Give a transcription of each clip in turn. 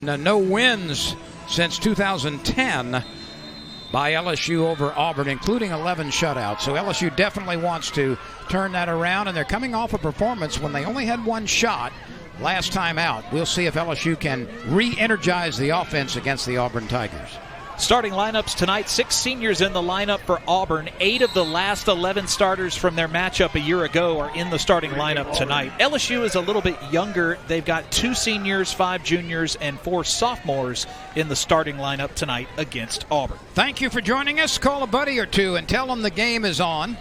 No wins since 2010 by LSU over Auburn, including 11 shutouts. So LSU definitely wants to turn that around, and they're coming off a performance when they only had one shot last time out. We'll see if LSU can re-energize the offense against the Auburn Tigers. Starting lineups tonight, 6 seniors in the lineup for Auburn. 8 of the last 11 starters from their matchup a year ago are in the starting lineup tonight. LSU is a little bit younger. They've got 2 seniors, 5 juniors, and 4 sophomores in the starting lineup tonight against Auburn. Thank you for joining us. Call a buddy or two and tell them the game is on.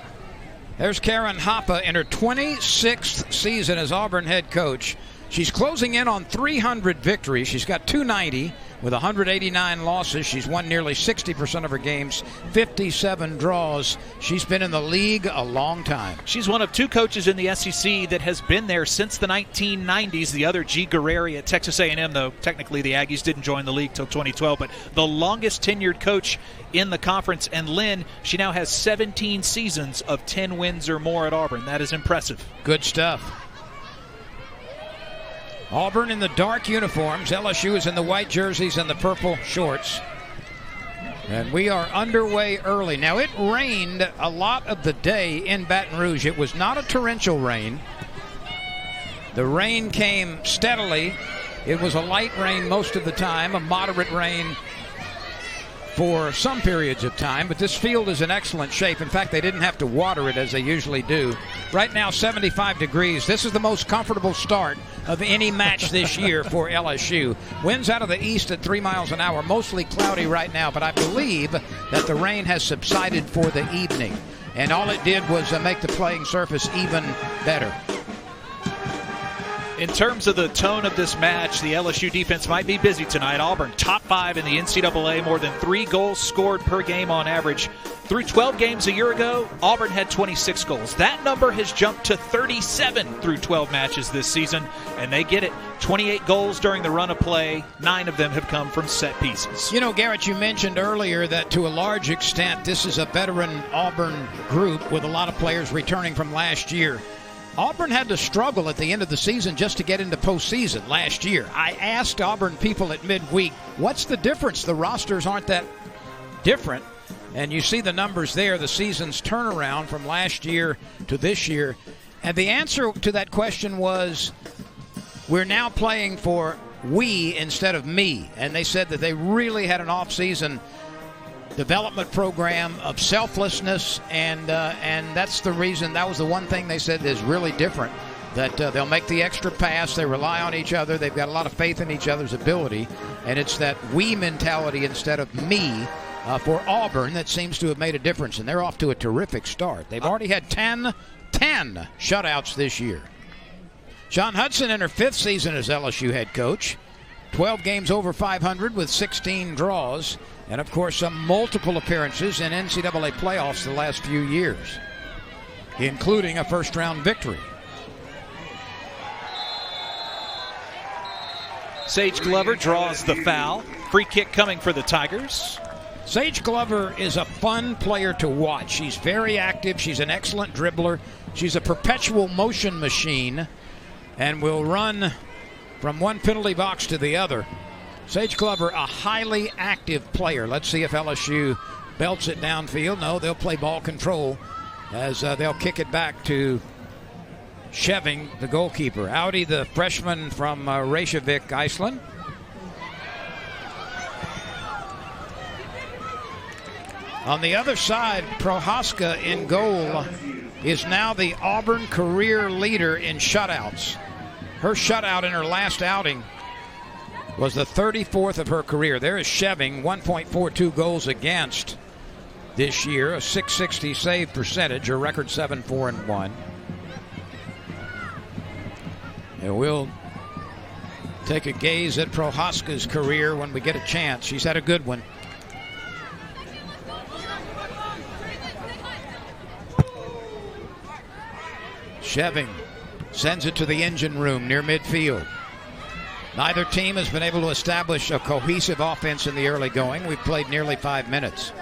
There's Karen Hoppe in her 26th season as Auburn head coach. She's closing in on 300 victories. She's got 290 with 189 losses. She's won nearly 60% of her games, 57 draws. She's been in the league a long time. She's one of 2 coaches in the SEC that has been there since the 1990s. The other, G. Guerreri at Texas A&M, though technically the Aggies didn't join the league till 2012, but the longest tenured coach in the conference. And Lynn, she now has 17 seasons of 10 wins or more at Auburn. That is impressive. Good stuff. Auburn in the dark uniforms. LSU is in the white jerseys and the purple shorts. And we are underway early. Now, it rained a lot of the day in Baton Rouge. It was not a torrential rain. The rain came steadily. It was a light rain most of the time, a moderate rain for some periods of time, but this field is in excellent shape. In fact, they didn't have to water it as they usually do. Right now, 75 degrees. This is the most comfortable start of any match this year for LSU. Winds out of the east at 3 miles an hour, mostly cloudy right now, but I believe that the rain has subsided for the evening, and all it did was make the playing surface even better. In terms of the tone of this match, the LSU defense might be busy tonight. Auburn, top 5 in the NCAA, more than 3 goals scored per game on average. Through 12 games a year ago, Auburn had 26 goals. That number has jumped to 37 through 12 matches this season, and they get it. 28 goals during the run of play. 9 of them have come from set pieces. You know, Garrett, you mentioned earlier that to a large extent this is a veteran Auburn group with a lot of players returning from last year. Auburn had to struggle at the end of the season just to get into postseason last year. I asked Auburn people at midweek, what's the difference? The rosters aren't that different. And you see the numbers there, the season's turnaround from last year to this year. And the answer to that question was, we're now playing for we instead of me. And they said that they really had an off-season development program of selflessness, and that's the reason. That was the one thing they said is really different, that they'll make the extra pass, they rely on each other, they've got a lot of faith in each other's ability, and it's that we mentality instead of me for Auburn that seems to have made a difference, and they're off to a terrific start. They've already had 10 shutouts this year. Shawn Hudson in her 5th season as LSU head coach, 12 games over 500 with 16 draws. And, of course, some multiple appearances in NCAA playoffs the last few years, including a first-round victory. Sage Glover draws the foul. Free kick coming for the Tigers. Sage Glover is a fun player to watch. She's very active. She's an excellent dribbler. She's a perpetual motion machine and will run from one penalty box to the other. Sage Glover, a highly active player. Let's see if LSU belts it downfield. No, they'll play ball control as they'll kick it back to Sheving, the goalkeeper. Audi, the freshman from Reykjavik, Iceland. On the other side, Prohaska in goal is now the Auburn career leader in shutouts. Her shutout in her last outing was the 34th of her career. There is Sheving, 1.42 goals against this year, a .660 save percentage, her record 7-4-1. And we'll take a gaze at Prohaska's career when we get a chance. She's had a good one. Sheving sends it to the engine room near midfield. Neither team has been able to establish a cohesive offense in the early going. We've played nearly 5 minutes.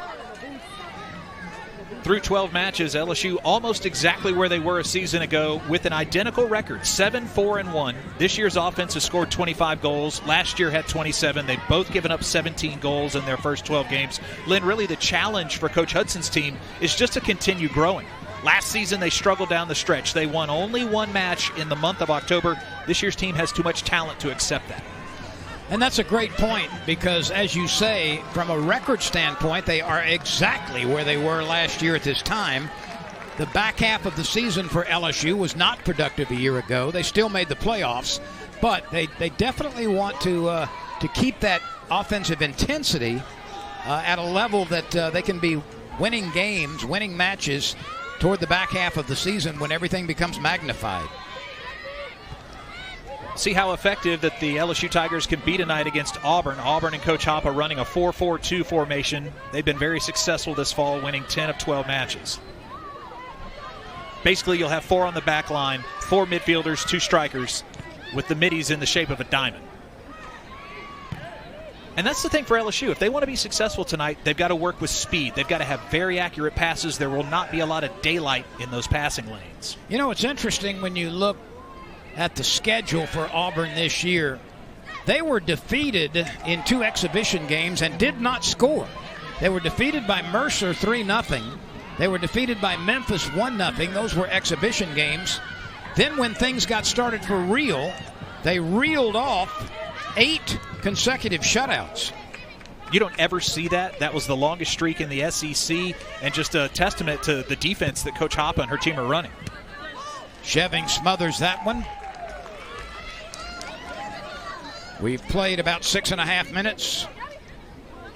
Through 12 matches, LSU almost exactly where they were a season ago with an identical record, 7-4-1. This year's offense has scored 25 goals. Last year had 27. They've both given up 17 goals in their first 12 games. Lynn, really the challenge for Coach Hudson's team is just to continue growing. Last season, they struggled down the stretch. They won only one match in the month of October. This year's team has too much talent to accept that. And that's a great point because, as you say, from a record standpoint, they are exactly where they were last year at this time. The back half of the season for LSU was not productive a year ago. They still made the playoffs, but they definitely want to keep that offensive intensity at a level that they can be winning games, winning matches toward the back half of the season when everything becomes magnified. See how effective that the LSU Tigers can be tonight against Auburn. Auburn and Coach Hoppa running a 4-4-2 formation. They've been very successful this fall, winning 10 of 12 matches. Basically, you'll have 4 on the back line, 4 midfielders, 2 strikers, with the middies in the shape of a diamond. And that's the thing for LSU. If they want to be successful tonight, they've got to work with speed. They've got to have very accurate passes. There will not be a lot of daylight in those passing lanes. You know, it's interesting when you look at the schedule for Auburn this year. They were defeated in 2 exhibition games and did not score. They were defeated by Mercer 3-0. They were defeated by Memphis 1-0. Those were exhibition games. Then when things got started for real, they reeled off 8 consecutive shutouts. You don't ever see that. That was the longest streak in the SEC and just a testament to the defense that Coach Hoppa and her team are running. Sheving smothers that one. We've played about 6.5 minutes,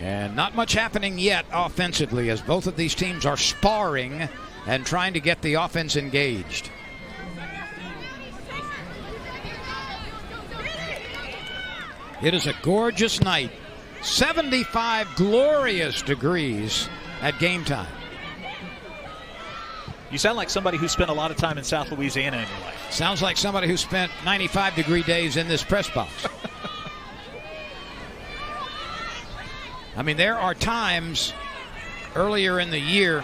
and not much happening yet offensively as both of these teams are sparring and trying to get the offense engaged. It is a gorgeous night. 75 glorious degrees at game time. You sound like somebody who spent a lot of time in South Louisiana in your life. Sounds like somebody who spent 95-degree days in this press box. I mean, there are times earlier in the year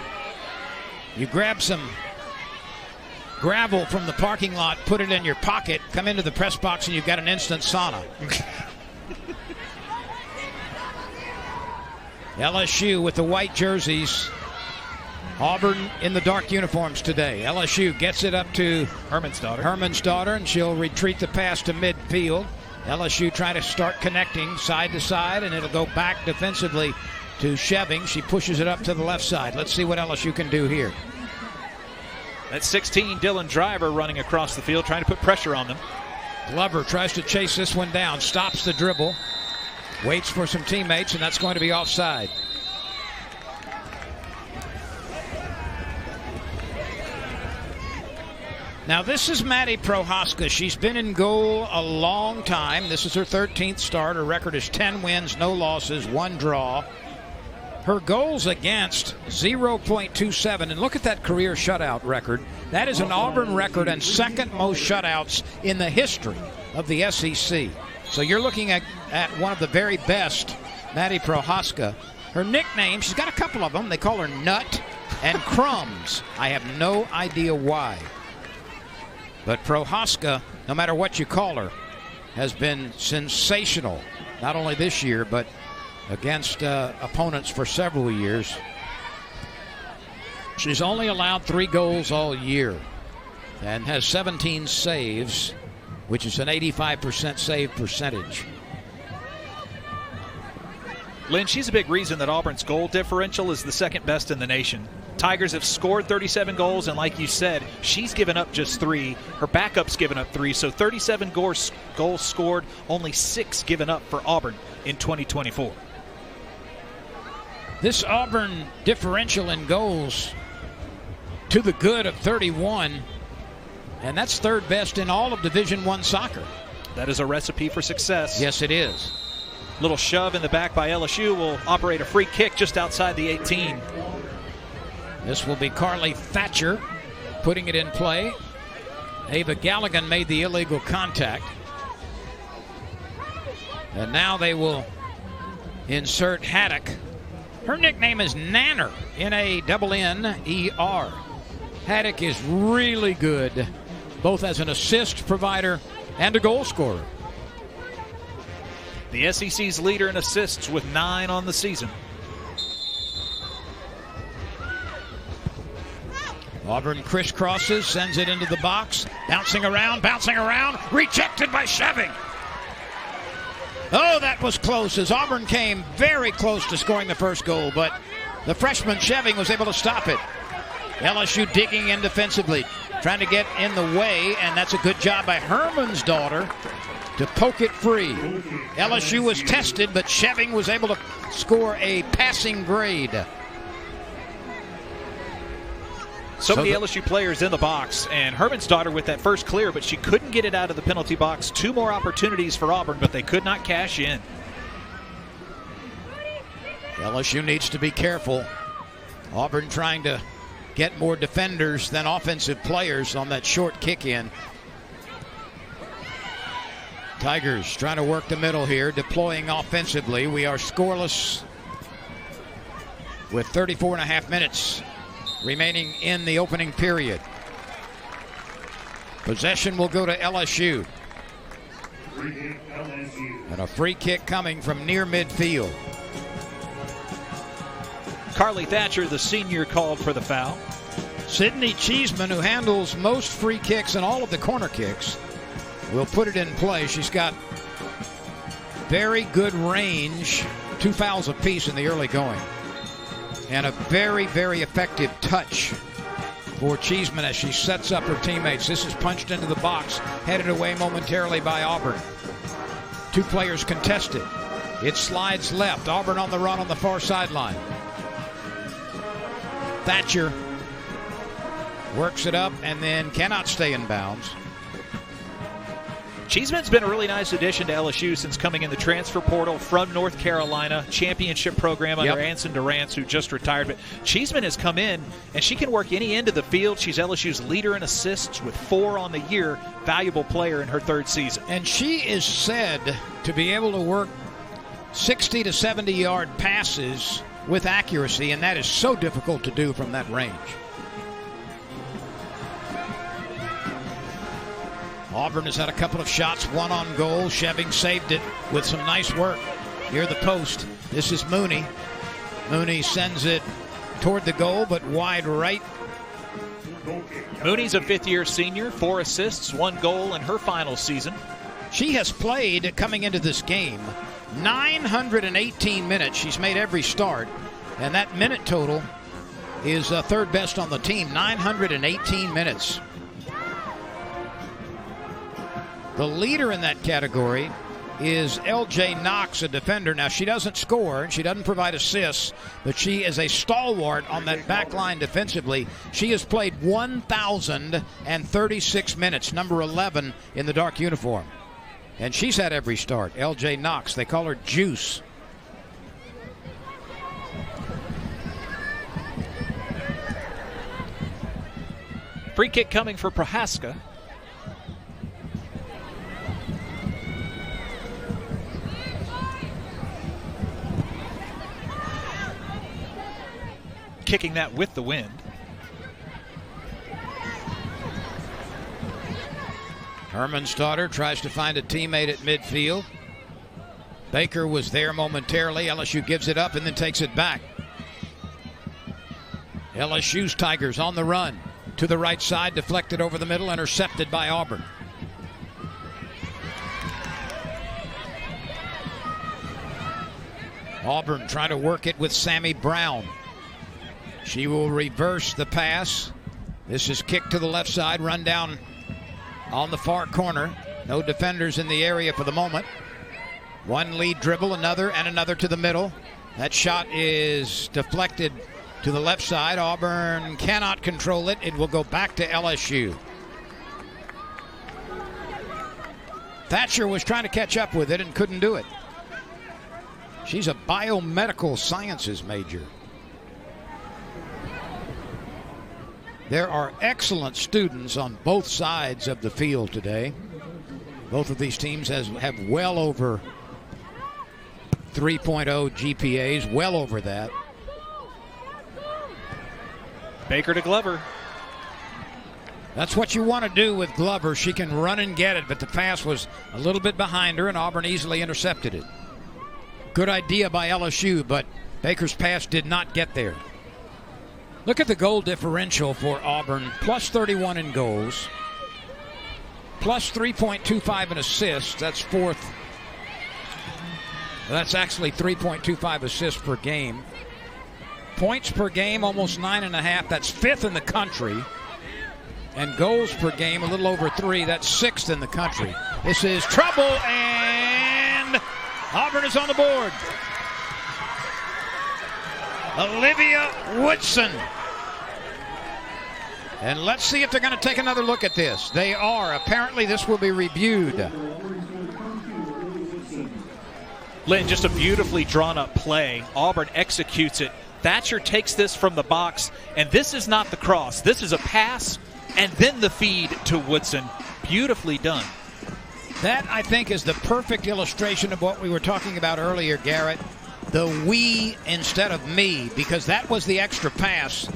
you grab some gravel from the parking lot, put it in your pocket, come into the press box, and you've got an instant sauna. LSU with the white jerseys. Auburn in the dark uniforms today. LSU gets it up to Herman's daughter, and she'll retreat the pass to midfield. LSU trying to start connecting side to side, and it'll go back defensively to Sheving. She pushes it up to the left side. Let's see what LSU can do here. That's 16, Dylan Driver running across the field, trying to put pressure on them. Glover tries to chase this one down, stops the dribble, waits for some teammates, and that's going to be offside. Now, this is Maddie Prohaska. She's been in goal a long time. This is her 13th start. Her record is 10 wins, no losses, 1 draw. Her goals against, 0.27. And look at that career shutout record. That is an Auburn record and second most shutouts in the history of the SEC. So you're looking at one of the very best, Maddie Prohaska. Her nickname, she's got a couple of them. They call her Nut and Crumbs. I have no idea why. But Prohaska, no matter what you call her, has been sensational, not only this year, but against opponents for several years. She's only allowed 3 goals all year and has 17 saves, which is an 85% save percentage. Lynn, she's a big reason that Auburn's goal differential is the second best in the nation. Tigers have scored 37 goals, and like you said, she's given up just 3. Her backup's given up 3, so 37 goals scored, only 6 given up for Auburn in 2024. This Auburn differential in goals to the good of 31, and that's third best in all of Division I soccer. That is a recipe for success. Yes, it is. Little shove in the back by LSU will operate a free kick just outside the 18. This will be Carly Thatcher putting it in play. Ava Galligan made the illegal contact. And now they will insert Haddock Her nickname is Nanner, N-A-N-N-E-R. Haddock is really good, both as an assist provider and a goal scorer. The SEC's leader in assists with 9 on the season. Auburn crisscrosses, sends it into the box, bouncing around, rejected by Sheving. Oh, that was close as Auburn came very close to scoring the first goal, but the freshman Sheving was able to stop it. LSU digging in defensively, trying to get in the way, and that's a good job by Herman's daughter to poke it free. LSU was tested, but Sheving was able to score a passing grade. So many LSU players in the box, and Herman's daughter with that first clear, but she couldn't get it out of the penalty box. 2 more opportunities for Auburn, but they could not cash in. LSU needs to be careful. Auburn trying to get more defenders than offensive players on that short kick in. Tigers trying to work the middle here, deploying offensively. We are scoreless with 34.5 minutes remaining in the opening period. Possession will go to LSU. And a free kick coming from near midfield. Carly Thatcher, the senior, called for the foul. Sydney Cheeseman, who handles most free kicks and all of the corner kicks, will put it in play. She's got very good range, 2 fouls apiece in the early going. And a very, very effective touch for Cheeseman as she sets up her teammates. This is punched into the box, headed away momentarily by Auburn. 2 players contested. It slides left. Auburn on the run on the far sideline. Thatcher works it up and then cannot stay in bounds. Cheeseman's been a really nice addition to LSU since coming in the transfer portal from North Carolina, championship program under Anson Durrance, who just retired. But Cheeseman has come in, and she can work any end of the field. She's LSU's leader in assists with 4 on the year, valuable player in her 3rd season. And she is said to be able to work 60 to 70-yard passes with accuracy, and that is so difficult to do from that range. Auburn has had a couple of shots, 1 on goal. Sheving saved it with some nice work near the post. This is Mooney. Mooney sends it toward the goal, but wide right. Mooney's a 5th-year senior, 4 assists, 1 goal in her final season. She has played, coming into this game, 918 minutes. She's made every start, and that minute total is 3rd best on the team, 918 minutes. The leader in that category is L.J. Knox, a defender. Now, she doesn't score and she doesn't provide assists, but she is a stalwart on that back line defensively. She has played 1,036 minutes, number 11 in the dark uniform. And she's had every start. L.J. Knox, they call her Juice. Free kick coming for Prohaska. Kicking that with the wind. Herman's daughter tries to find a teammate at midfield. Baker was there momentarily. LSU gives it up and then takes it back. LSU's Tigers on the run. To the right side, deflected over the middle, intercepted by Auburn. Auburn trying to work it with Sammy Brown. She will reverse the pass. This is kicked to the left side, run down on the far corner. No defenders in the area for the moment. 1 lead dribble, another, and another to the middle. That shot is deflected to the left side. Auburn cannot control it. It will go back to LSU. Thatcher was trying to catch up with it and couldn't do it. She's a biomedical sciences major. There are excellent students on both sides of the field today. Both of these teams have well over 3.0 GPAs, well over that. Baker to Glover. That's what you want to do with Glover. She can run and get it, but the pass was a little bit behind her, and Auburn easily intercepted it. Good idea by LSU, but Baker's pass did not get there. Look at the goal differential for Auburn. Plus 31 in goals. Plus 3.25 in assists. That's fourth. That's actually 3.25 assists per game. Points per game, almost 9.5. That's fifth in the country. And goals per game, a little over 3. That's sixth in the country. This is trouble, and Auburn is on the board. Olivia Woodson. And let's see if they're going to take another look at this. They are. Apparently this will be reviewed. Lynn, just a beautifully drawn up play. Auburn executes it. Thatcher takes this from the box, and this is not the cross. This is a pass and then the feed to Woodson. Beautifully done. That, I think, is the perfect illustration of what we were talking about earlier, Garrett. The we instead of me, because that was the extra pass.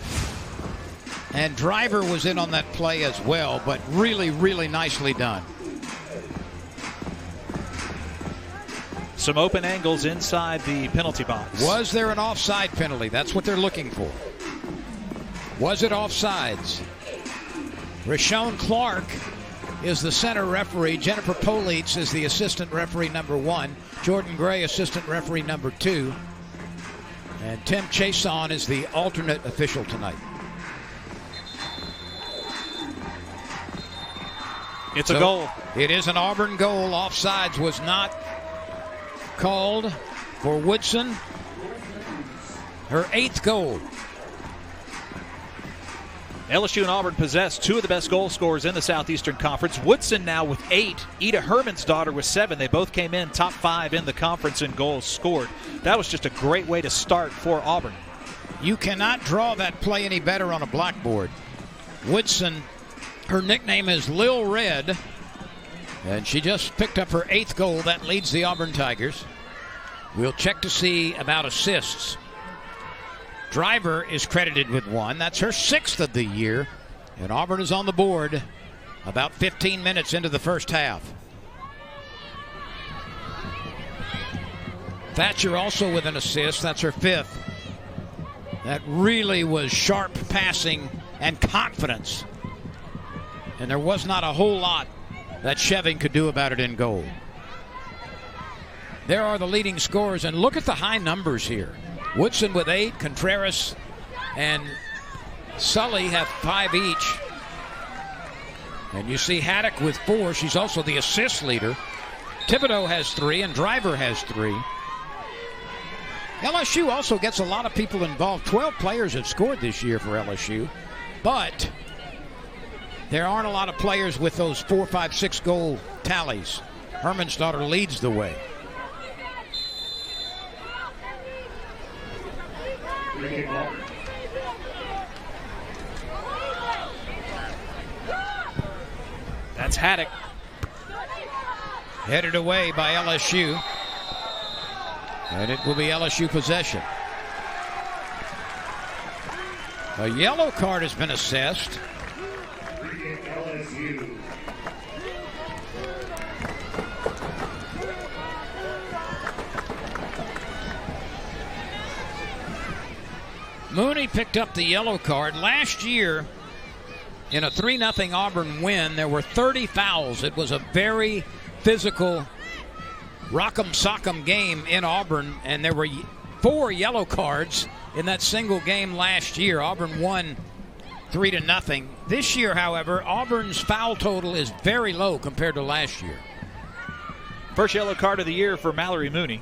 And Driver was in on that play as well, but really, really nicely done. Some open angles inside the penalty box. Was there an offside penalty? That's what they're looking for. Was it offsides? Rashawn Clark is the center referee. Jennifer Politz is the assistant referee number 1. Jordan Gray, assistant referee number 2. And Tim Chason is the alternate official tonight. It's a goal. It is an Auburn goal. Offsides was not called for Woodson. Her 8th goal. LSU and Auburn possess 2 of the best goal scorers in the Southeastern Conference. Woodson now with 8. Ida Herman's daughter with 7. They both came in top 5 in the conference in goals scored. That was just a great way to start for Auburn. You cannot draw that play any better on a blackboard. Woodson, her nickname is Lil Red, and she just picked up her 8th goal. That leads the Auburn Tigers. We'll check to see about assists. Driver is credited with 1. That's her 6th of the year. And Auburn is on the board about 15 minutes into the first half. Thatcher also with an assist. That's her 5th. That really was sharp passing and confidence. And there was not a whole lot that Sheving could do about it in goal. There are the leading scorers, and look at the high numbers here. Woodson with 8, Contreras and Sully have 5 each. And you see Haddock with 4. She's also the assist leader. Thibodeau has 3, and Driver has 3. LSU also gets a lot of people involved. 12 players have scored this year for LSU, but there aren't a lot of players with those 4, 5, 6 goal tallies. Herman's daughter leads the way. That's Haddock. Headed away by LSU. And it will be LSU possession. A yellow card has been assessed. Mooney picked up the yellow card. Last year, in a 3-0 Auburn win, there were 30 fouls. It was a very physical rock'em sock'em game in Auburn, and there were 4 yellow cards in that single game last year. Auburn won 3-0. This year, however, Auburn's foul total is very low compared to last year. First yellow card of the year for Mallory Mooney.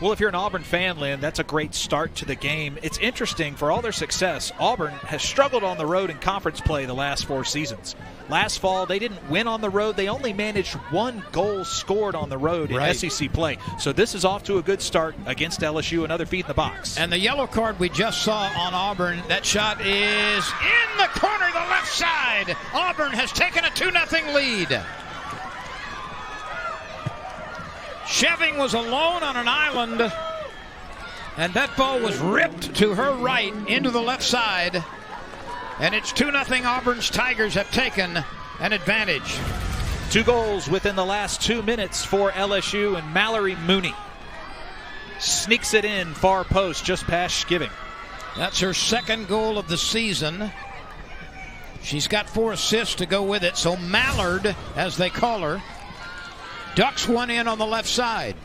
Well, if you're an Auburn fan, Lynn, that's a great start to the game. It's interesting, for all their success, Auburn has struggled on the road in conference play the last 4 seasons. Last fall, they didn't win on the road. They only managed 1 goal scored on the road in SEC play. So this is off to a good start against LSU, another feed in the box. And the yellow card we just saw on Auburn, that shot is in the corner, the left side. Auburn has taken a 2-0 lead. Sheving was alone on an island. And that ball was ripped to her right into the left side. And it's 2-0. Auburn's Tigers have taken an advantage. 2 goals within the last 2 minutes for LSU, and Mallory Mooney sneaks it in far post just past Skiving. That's her 2nd goal of the season. She's got 4 assists to go with it. So Mallard, as they call her, ducks one in on the left side.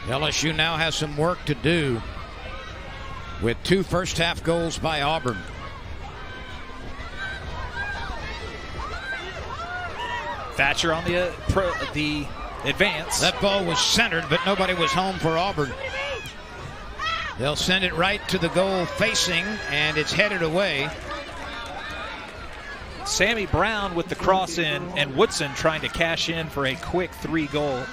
LSU now has some work to do with 2 first-half goals by Auburn. Thatcher on the advance. That ball was centered, but nobody was home for Auburn. They'll send it right to the goal facing, and it's headed away. Sammy Brown with the cross in, and Woodson trying to cash in for a quick 3-goal.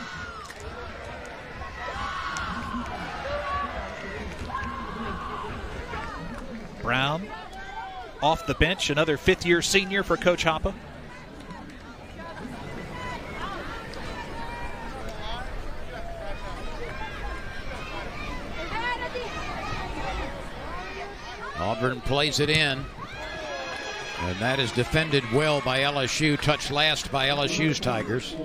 Brown off the bench, another 5th-year senior for Coach Hoppe. Auburn plays it in, and that is defended well by LSU, touched last by LSU's Tigers.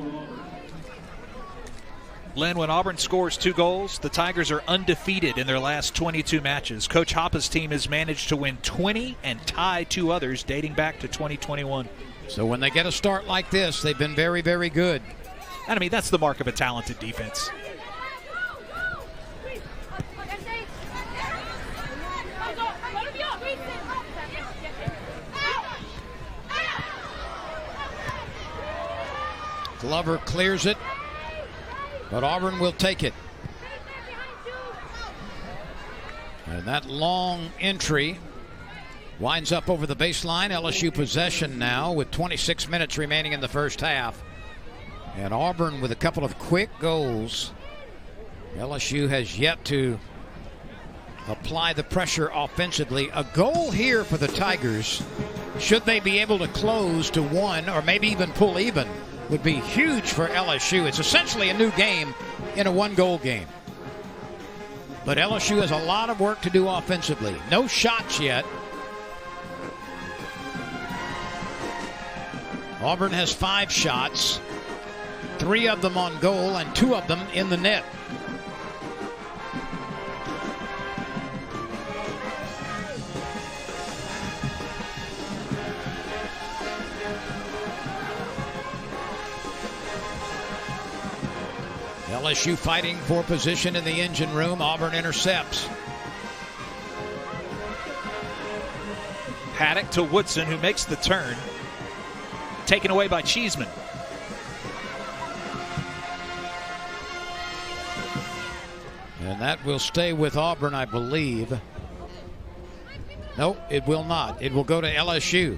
Len, when Auburn scores 2 goals, the Tigers are undefeated in their last 22 matches. Coach Hoppe's team has managed to win 20 and tie 2 others dating back to 2021. So when they get a start like this, they've been very, very good. And I mean, that's the mark of a talented defense. Glover clears it, but Auburn will take it. And that long entry winds up over the baseline. LSU possession now with 26 minutes remaining in the first half. And Auburn with a couple of quick goals. LSU has yet to apply the pressure offensively. A goal here for the Tigers, should they be able to close to 1 or maybe even pull even, would be huge for LSU. It's essentially a new game in a 1-goal game. But LSU has a lot of work to do offensively. No shots yet. Auburn has 5 shots, 3 of them on goal and 2 of them in the net. LSU fighting for position in the engine room. Auburn intercepts. Haddock to Woodson, who makes the turn. Taken away by Cheeseman. And that will stay with Auburn, I believe. Nope, it will not. It will go to LSU.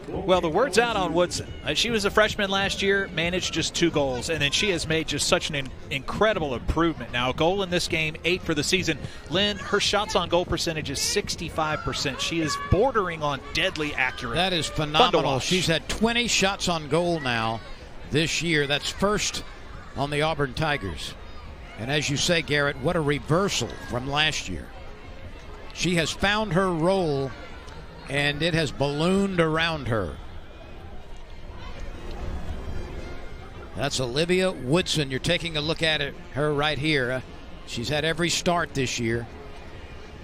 Well, the word's out on Woodson. She was a freshman last year, managed just 2 goals, and then she has made just such an incredible improvement. Now, a goal in this game, 8 for the season. Lynn, her shots on goal percentage is 65%. She is bordering on deadly accurate. That is phenomenal. She's had 20 shots on goal now this year. That's first on the Auburn Tigers. And as you say, Garrett, what a reversal from last year. She has found her role, and it has ballooned around her. That's Olivia Woodson. You're taking a look at her right here. She's had every start this year.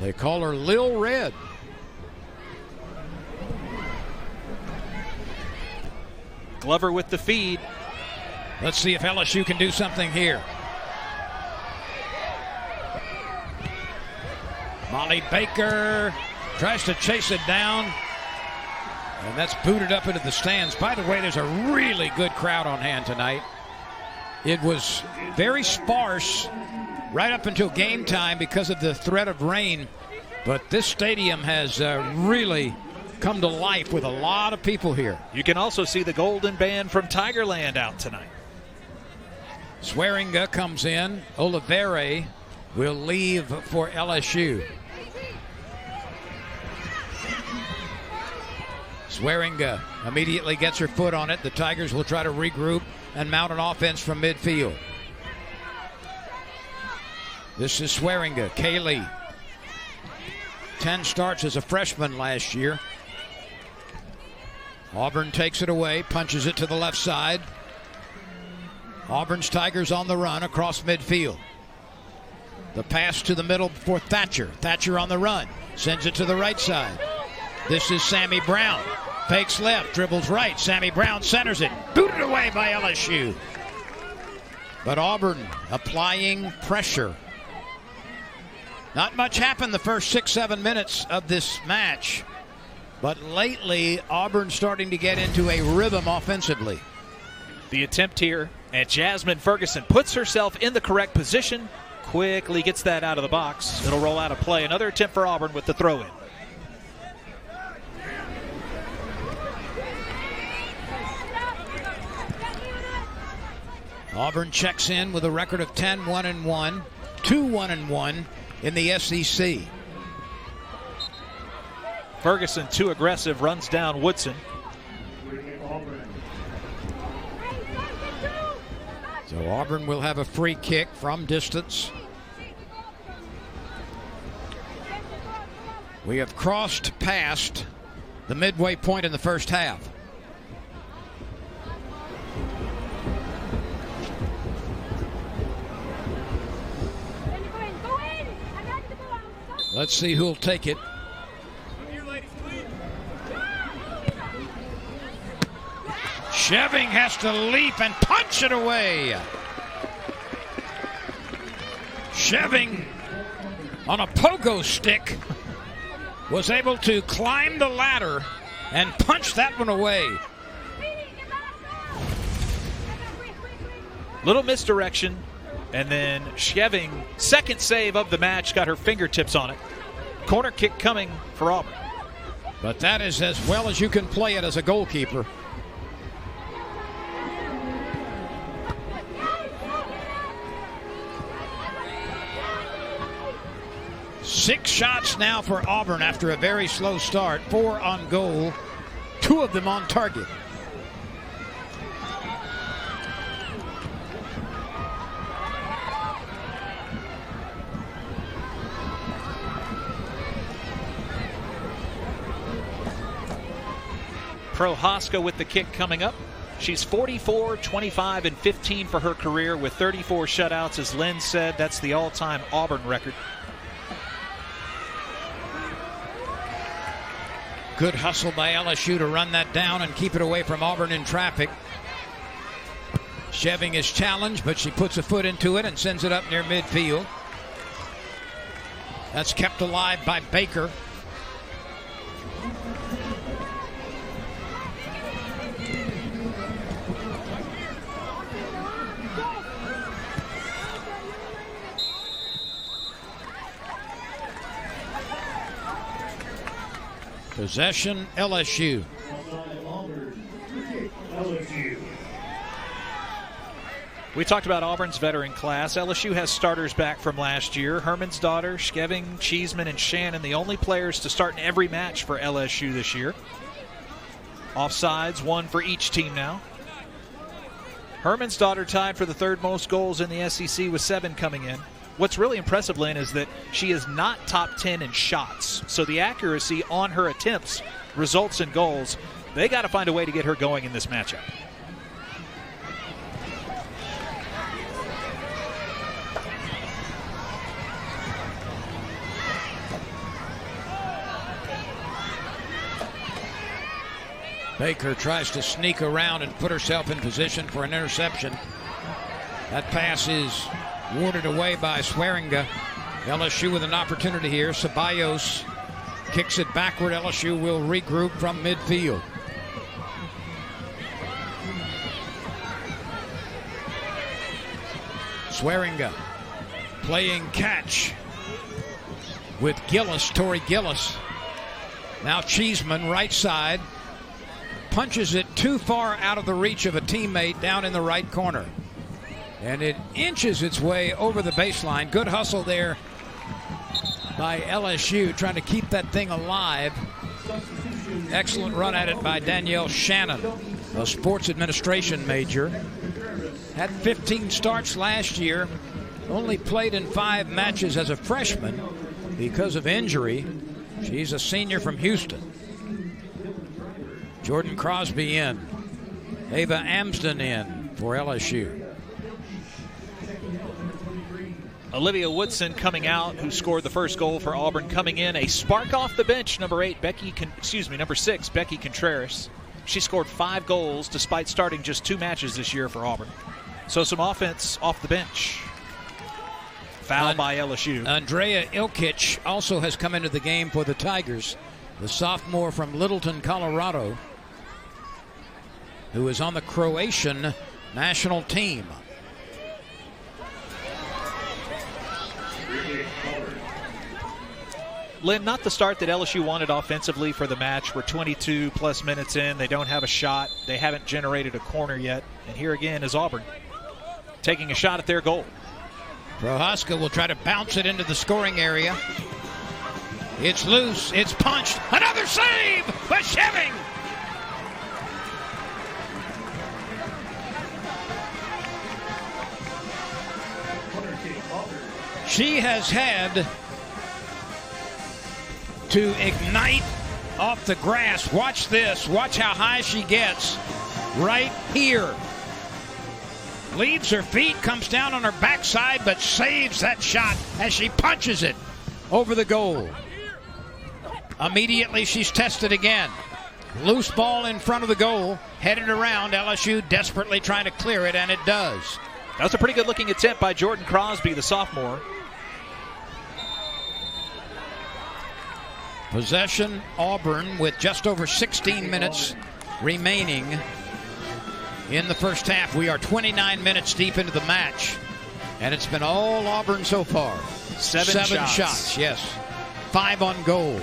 They call her Lil Red. Glover with the feed. Let's see if LSU can do something here. Molly Baker tries to chase it down, and that's booted up into the stands. By the way, there's a really good crowd on hand tonight. It was very sparse right up until game time because of the threat of rain, but this stadium has really come to life with a lot of people here. You can also see the Golden Band from Tigerland out tonight. Swearinga comes in. Olivere will leave for LSU. Swearinga immediately gets her foot on it. The Tigers will try to regroup and mount an offense from midfield. This is Swearinga. Kaylee. 10 starts as a freshman last year. Auburn takes it away, punches it to the left side. Auburn's Tigers on the run across midfield. The pass to the middle for Thatcher. Thatcher on the run. Sends it to the right side. This is Sammy Brown. Fakes left, dribbles right. Sammy Brown centers it. Booted away by LSU. But Auburn applying pressure. Not much happened the first 6-7 minutes of this match. But lately, Auburn's starting to get into a rhythm offensively. The attempt here, and Jasmine Ferguson puts herself in the correct position. Quickly gets that out of the box. It'll roll out of play. Another attempt for Auburn with the throw-in. Auburn checks in with a record of 10-1-1, 2-1-1 in the SEC. Ferguson, too aggressive, runs down Woodson. So Auburn will have a free kick from distance. We have crossed past the midway point in the first half. Let's see who'll take it. Sheving has to leap and punch it away. Sheving on a pogo stick was able to climb the ladder and punch that one away. Little misdirection, and then Sheving, second save of the match, got her fingertips on it. Corner kick coming for Auburn. But that is as well as you can play it as a goalkeeper. Six shots now for Auburn after a very slow start. 4 on goal, 2 of them on target. Prohaska with the kick coming up. She's 44, 25, and 15 for her career with 34 shutouts. As Lynn said, that's the all-time Auburn record. Good hustle by LSU to run that down and keep it away from Auburn in traffic. Sheving is challenged, but she puts a foot into it and sends it up near midfield. That's kept alive by Baker. Possession, LSU. We talked about Auburn's veteran class. LSU has starters back from last year. Herman's daughter, Sheving, Cheeseman, and Shannon, the only players to start in every match for LSU this year. Offsides, 1 for each team now. Herman's daughter tied for the 3rd most goals in the SEC with 7 coming in. What's really impressive, Lynn, is that she is not top 10 in shots. So the accuracy on her attempts results in goals. They got to find a way to get her going in this matchup. Baker tries to sneak around and put herself in position for an interception. That pass is warded away by Swearinga. LSU with an opportunity here. Ceballos kicks it backward. LSU will regroup from midfield. Swearinga playing catch with Gillis, Tori Gillis. Now Cheeseman, right side, punches it too far out of the reach of a teammate down in the right corner. And it inches its way over the baseline. Good hustle there by LSU, trying to keep that thing alive. Excellent run at it by Danielle Shannon, a sports administration major. Had 15 starts last year. Only played in 5 matches as a freshman because of injury. She's a senior from Houston. Jordan Crosby in. Ava Amsden in for LSU. Olivia Woodson coming out, who scored the first goal for Auburn. Coming in, a spark off the bench, number 6, Becky Contreras. She scored 5 goals despite starting just 2 matches this year for Auburn. So some offense off the bench. Foul by LSU. Andrea Ilkic also has come into the game for the Tigers, the sophomore from Littleton, Colorado, who is on the Croatian national team. Lynn, not the start that LSU wanted offensively for the match. We're 22 plus minutes in. They don't have a shot. They haven't generated a corner yet. And here again is Auburn taking a shot at their goal. Prohaska will try to bounce it into the scoring area. It's loose. It's punched. Another save by Sheving. She has had to ignite off the grass. Watch this. Watch how high she gets right here. Leaves her feet, comes down on her backside, but saves that shot as she punches it over the goal. Immediately she's tested again. Loose ball in front of the goal, headed around. LSU desperately trying to clear it, and it does. That was a pretty good looking attempt by Jordan Crosby, the sophomore. Possession Auburn with just over 16 minutes remaining in the first half. We are 29 minutes deep into the match, and it's been all Auburn so far. Seven shots, yes. 5 on goal.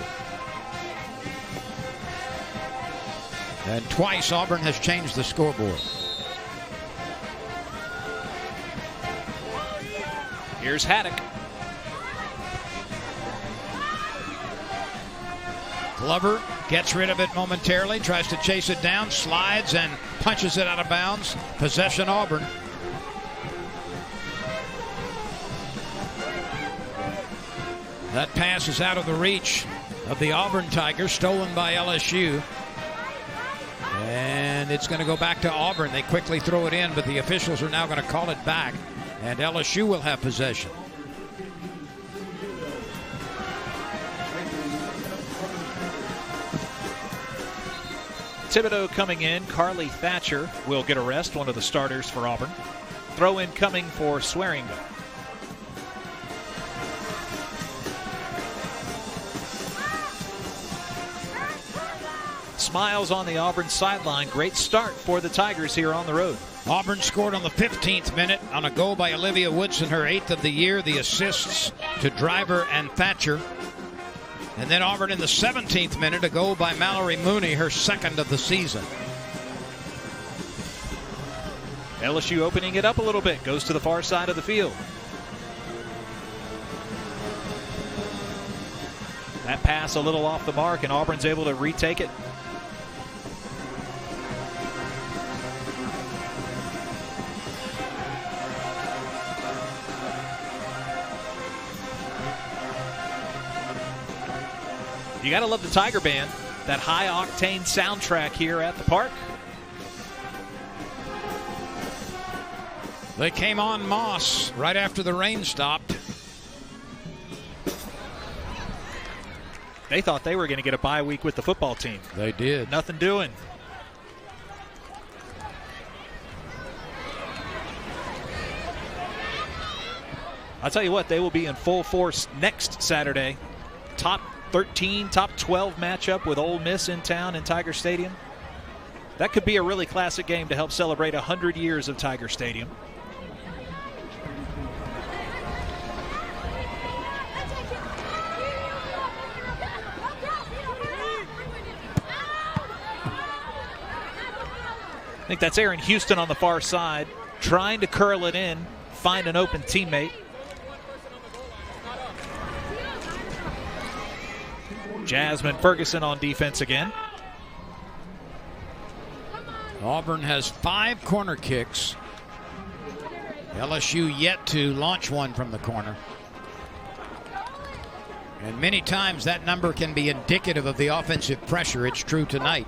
And twice Auburn has changed the scoreboard. Here's Haddock. Glover gets rid of it momentarily, tries to chase it down, slides and punches it out of bounds. Possession Auburn. That pass is out of the reach of the Auburn Tigers, stolen by LSU. And it's going to go back to Auburn. They quickly throw it in, but the officials are now going to call it back, and LSU will have possession. Thibodeau coming in. Carly Thatcher will get a rest, one of the starters for Auburn. Throw in coming for Swearinga. Smiles on the Auburn sideline. Great start for the Tigers here on the road. Auburn scored on the 15th minute on a goal by Olivia Woodson, her 8th of the year. The assists to Driver and Thatcher. And then Auburn in the 17th minute, a goal by Mallory Mooney, her 2nd of the season. LSU opening it up a little bit, goes to the far side of the field. That pass a little off the mark, and Auburn's able to retake it. You got to love the Tiger Band, that high-octane soundtrack here at the park. They came on Moss right after the rain stopped. They thought they were going to get a bye week with the football team. They did. Nothing doing. I'll tell you what, they will be in full force next Saturday. Top 13, top 12 matchup with Ole Miss in town in Tiger Stadium. That could be a really classic game to help celebrate 100 years of Tiger Stadium. I think that's Aaron Houston on the far side, trying to curl it in. find an open teammate. Jasmine Ferguson on defense again. Auburn has 5 corner kicks. LSU yet to launch one from the corner. And many times that number can be indicative of the offensive pressure. It's true tonight.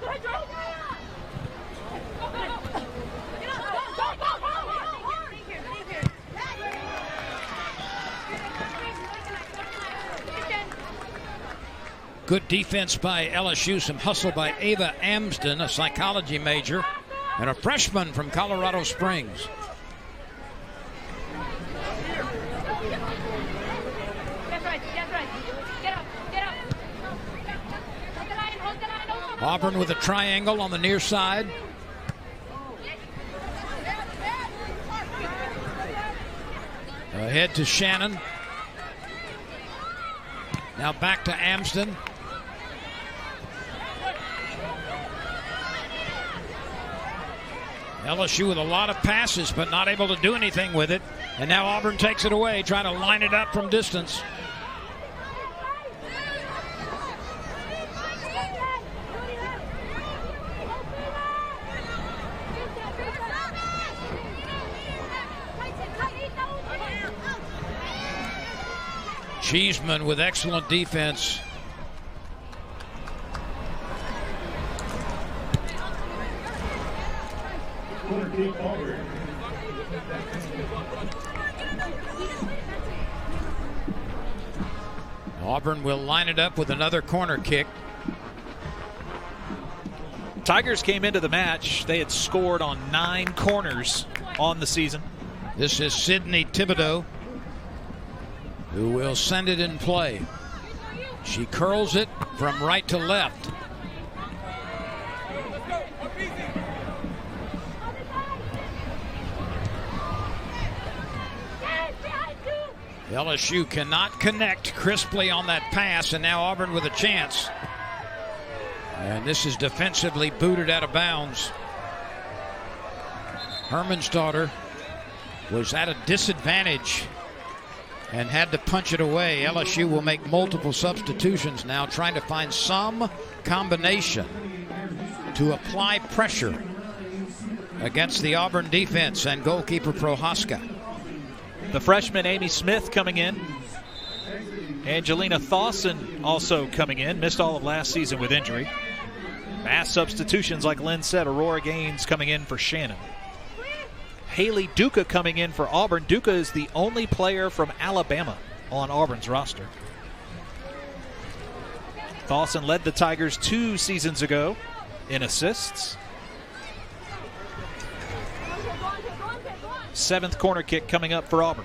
Good defense by LSU. Some hustle by Ava Amsden, a psychology major, and a freshman from Colorado Springs. Auburn with a triangle on the near side. Ahead to Shannon. Now back to Amsden. LSU with a lot of passes, but not able to do anything with it. And now Auburn takes it away, trying to line it up from distance. Cheeseman with excellent defense. Auburn will line it up with another corner kick. Tigers came into the match. They had scored on 9 corners on the season. This is Sydney Thibodeau, who will send it in play. She curls it from right to left. LSU cannot connect crisply on that pass, and now Auburn with a chance. And this is defensively booted out of bounds. Herman's daughter was at a disadvantage and had to punch it away. LSU will make multiple substitutions now, trying to find some combination to apply pressure against the Auburn defense and goalkeeper Prohaska. The freshman Amy Smith coming in. Angelina Thawson also coming in. Missed all of last season with injury. Mass substitutions, like Lynn said. Aurora Gaines coming in for Shannon. Haley Duca coming in for Auburn. Duca is the only player from Alabama on Auburn's roster. Thawson led the Tigers 2 seasons ago in assists. 7th corner kick coming up for Auburn.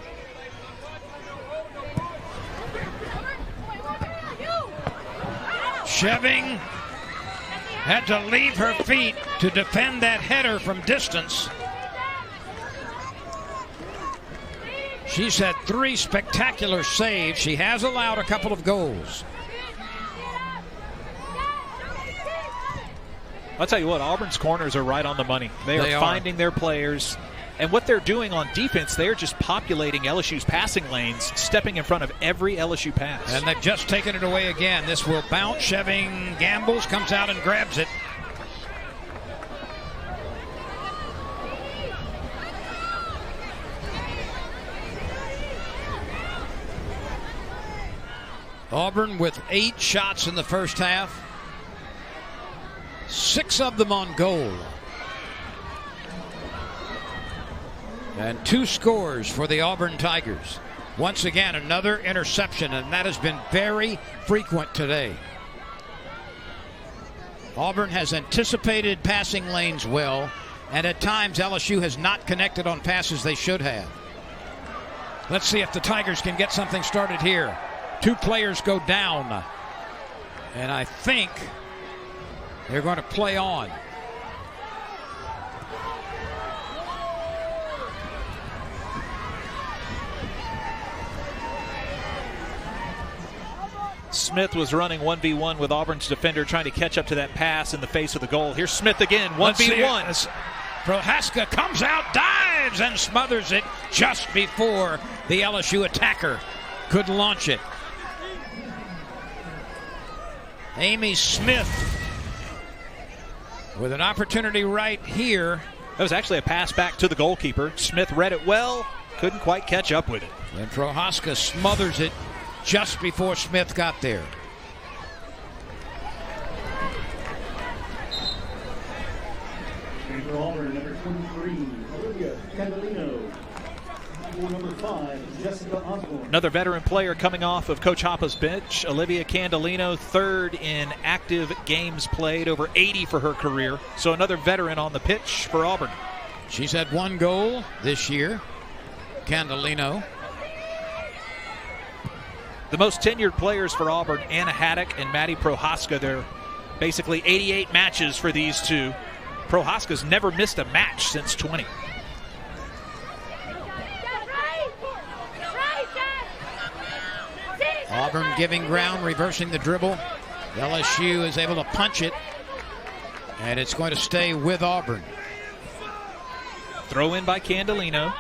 Sheving had to leave her feet to defend that header from distance. She's had 3 spectacular saves. She has allowed a couple of goals. I'll tell you what, Auburn's corners are right on the money. They are finding their players. And what they're doing on defense, they're just populating LSU's passing lanes, stepping in front of every LSU pass. And they've just taken it away again. This will bounce. Sheving gambles, comes out and grabs it. Auburn with 8 shots in the first half. 6 of them on goal. And 2 scores for the Auburn Tigers. Once again, another interception, and that has been very frequent today. Auburn has anticipated passing lanes well, and at times LSU has not connected on passes they should have. Let's see if the Tigers can get something started here. 2 players go down, and I think they're going to play on. Smith was running 1v1 with Auburn's defender, trying to catch up to that pass in the face of the goal. Here's Smith again, 1v1. Prohaska comes out, dives, and smothers it just before the LSU attacker could launch it. Amy Smith with an opportunity right here. That was actually a pass back to the goalkeeper. Smith read it well, couldn't quite catch up with it. And Prohaska smothers it just before Smith got there. For Auburn, number 23, Olivia Candolino. Number 5, Jessica Osborne. Another veteran player coming off of Coach Hoppa's bench, Olivia Candolino, third in active games played, over 80 for her career. So another veteran on the pitch for Auburn. She's had 1 goal this year, Candolino. The most tenured players for Auburn, Anna Haddock and Maddie Prohaska. They're basically 88 matches for these two. Prohaska's never missed a match since 20. Auburn giving ground, reversing the dribble. LSU is able to punch it, and it's going to stay with Auburn. Throw in by Candolino.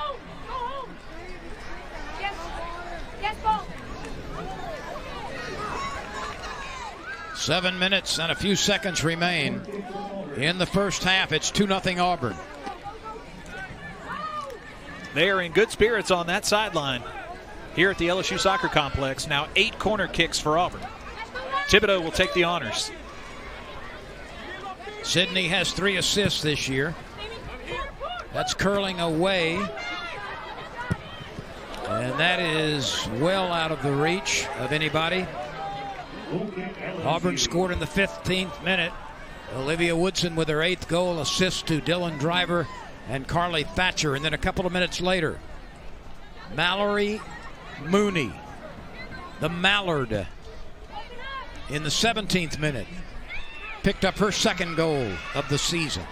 Seven minutes and a few seconds remain in the first half. It's 2-0 Auburn. They are in good spirits on that sideline here at the LSU Soccer Complex. Now 8 corner kicks for Auburn. Thibodeau will take the honors. Sydney has 3 assists this year. That's curling away. And that is well out of the reach of anybody. Auburn scored in the 15th minute. Olivia Woodson with her 8th goal, assist to Dylan Driver and Carly Thatcher. And then a couple of minutes later, Mallory Mooney, the Mallard, in the 17th minute, picked up her 2nd goal of the season.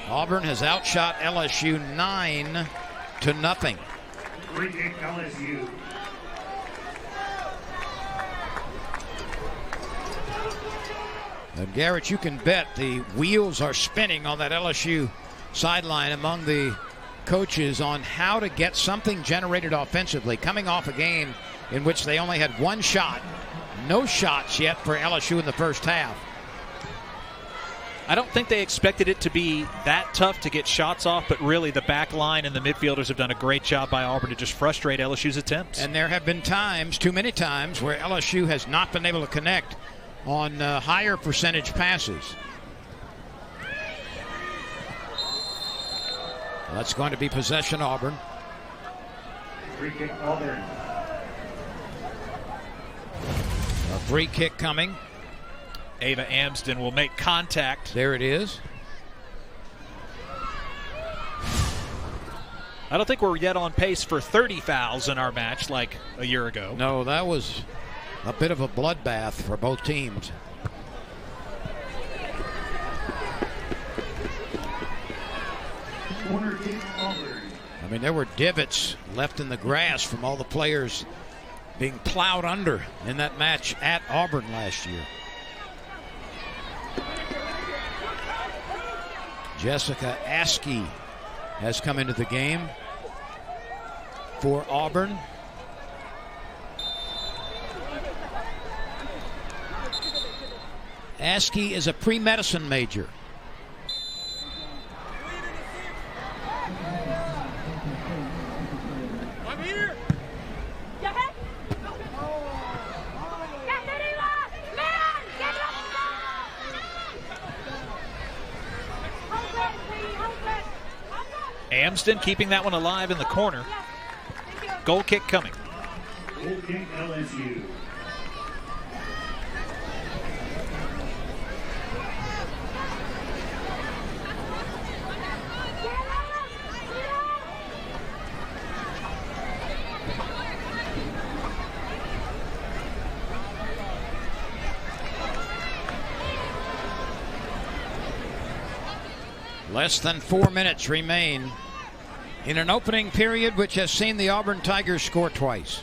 Auburn has outshot LSU 9-0. Free kick LSU. And Garrett, you can bet the wheels are spinning on that LSU sideline among the coaches on how to get something generated offensively, coming off a game in which they only had 1 shot. No shots yet for LSU in the first half. I don't think they expected it to be that tough to get shots off, but really the back line and the midfielders have done a great job by Auburn to just frustrate LSU's attempts. And there have been times, too many times, where LSU has not been able to connect on higher percentage passes. That's going to be possession Auburn. Free kick Auburn. A free kick coming. Ava Amsden will make contact. There it is. I don't think we're yet on pace for 30 fouls in our match like a year ago. No, that was a bit of a bloodbath for both teams. Corner kick Auburn. I mean, there were divots left in the grass from all the players being plowed under in that match at Auburn last year. Jessica Askey has come into the game for Auburn. Askey is a pre-medicine major. Amsden keeping that one alive in the corner. Goal kick coming. Goal kick LSU. Less than 4 minutes remain in an opening period which has seen the Auburn Tigers score twice.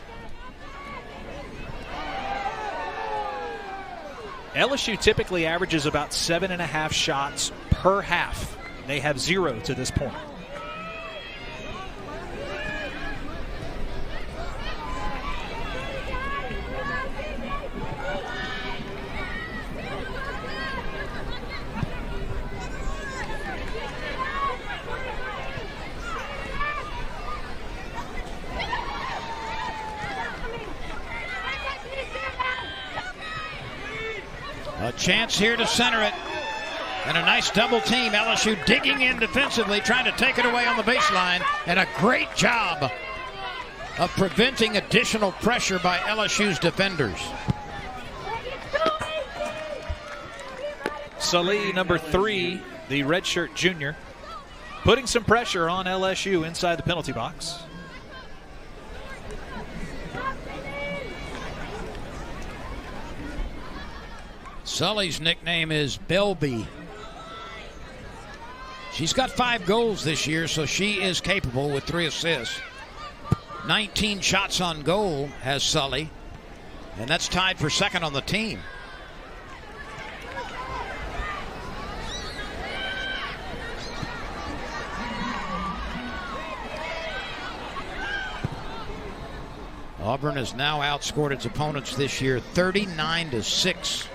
LSU typically averages about 7.5 shots per half. They have 0 to this point. A chance here to center it. And a nice double team. LSU digging in defensively, trying to take it away on the baseline. And a great job of preventing additional pressure by LSU's defenders. Sully, number 3, the redshirt junior, putting some pressure on LSU inside the penalty box. Sully's nickname is Belby. She's got 5 goals this year, so she is capable with 3 assists. 19 shots on goal has Sully, and that's tied for second on the team. Auburn has now outscored its opponents this year 39-6.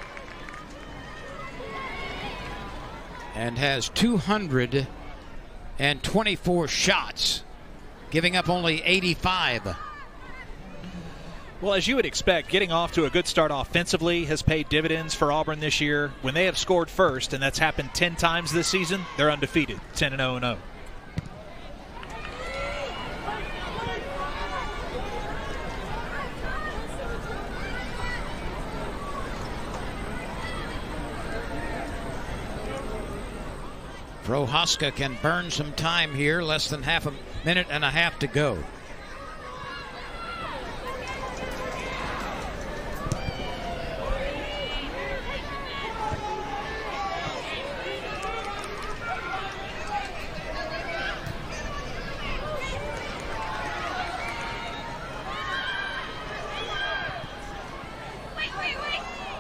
And has 224 shots, giving up only 85. Well, as you would expect, getting off to a good start offensively has paid dividends for Auburn this year. When they have scored first, and that's happened 10 times this season, they're undefeated, 10-0-0. Prohaska can burn some time here. Less than half a minute and a half to go.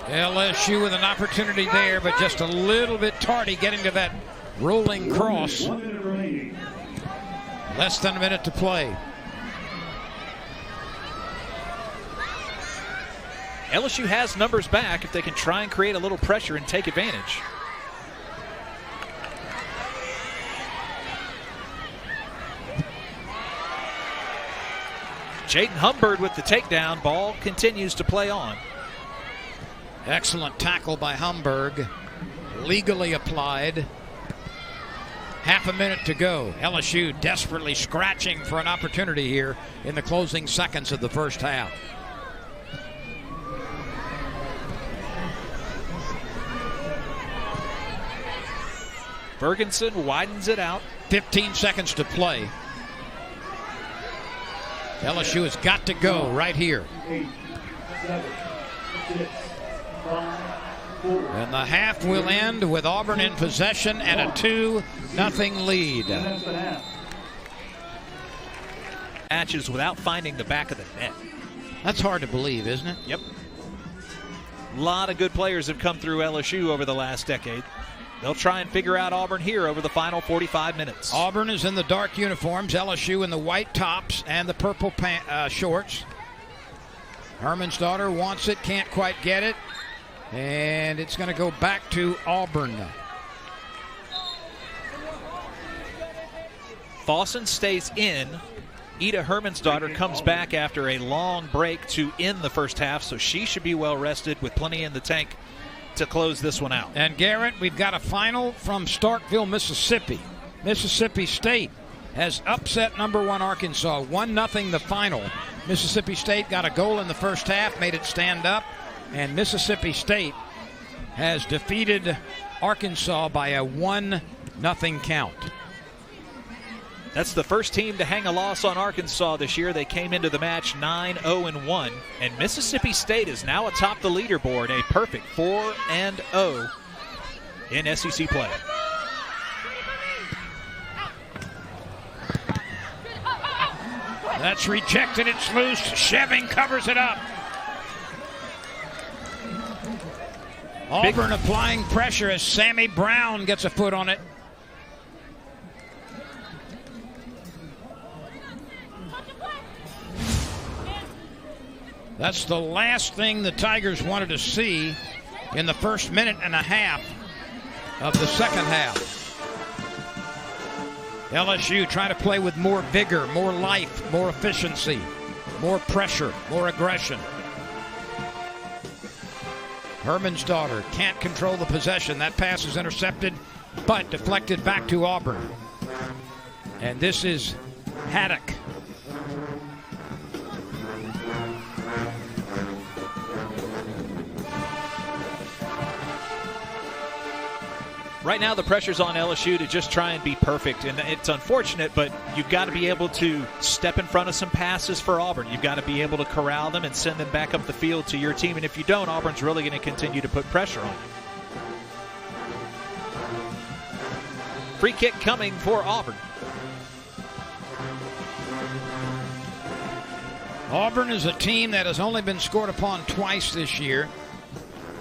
LSU with an opportunity there, but just a little bit tardy getting to that rolling cross. Less than a minute to play. LSU has numbers back if they can try and create a little pressure and take advantage. Jaden Humbird with the takedown. Ball continues to play on. Excellent tackle by Humberg. Legally applied. Half a minute to go. LSU desperately scratching for an opportunity here in the closing seconds of the first half. Ferguson widens it out. 15 seconds to play. LSU has got to go right here. 8, 7, 6, 5, 4. And the half will end with Auburn in possession and a 2-0 lead. That's the half. Matches without finding the back of the net. That's hard to believe, isn't it? Yep. A lot of good players have come through LSU over the last decade. They'll try and figure out Auburn here over the final 45 minutes. Auburn is in the dark uniforms, LSU in the white tops and the purple shorts. Herman's daughter wants it, can't quite get it. And it's going to go back to Auburn. Fawson stays in. Ida Herman's daughter comes back after a long break to end the first half, so she should be well rested with plenty in the tank to close this one out. And Garrett, we've got a final from Starkville, Mississippi. Mississippi State has upset #1 Arkansas, 1-0 the final. Mississippi State got a goal in the first half, made it stand up, and Mississippi State has defeated Arkansas by a 1-0 count. That's the first team to hang a loss on Arkansas this year. They came into the match 9-0-1, and Mississippi State is now atop the leaderboard, a perfect 4-0 in SEC play. That's rejected, it's loose. Sheving covers it up. Auburn applying pressure as Sammy Brown gets a foot on it. That's the last thing the Tigers wanted to see in the first minute and a half of the second half. LSU trying to play with more vigor, more life, more efficiency, more pressure, more aggression. Herman's daughter can't control the possession. That pass is intercepted, but deflected back to Auburn. And this is Haddock. Right now, the pressure's on LSU to just try and be perfect, and it's unfortunate, but you've got to be able to step in front of some passes for Auburn. You've got to be able to corral them and send them back up the field to your team, and if you don't, Auburn's really going to continue to put pressure on you. Free kick coming for Auburn. Auburn is a team that has only been scored upon twice this year.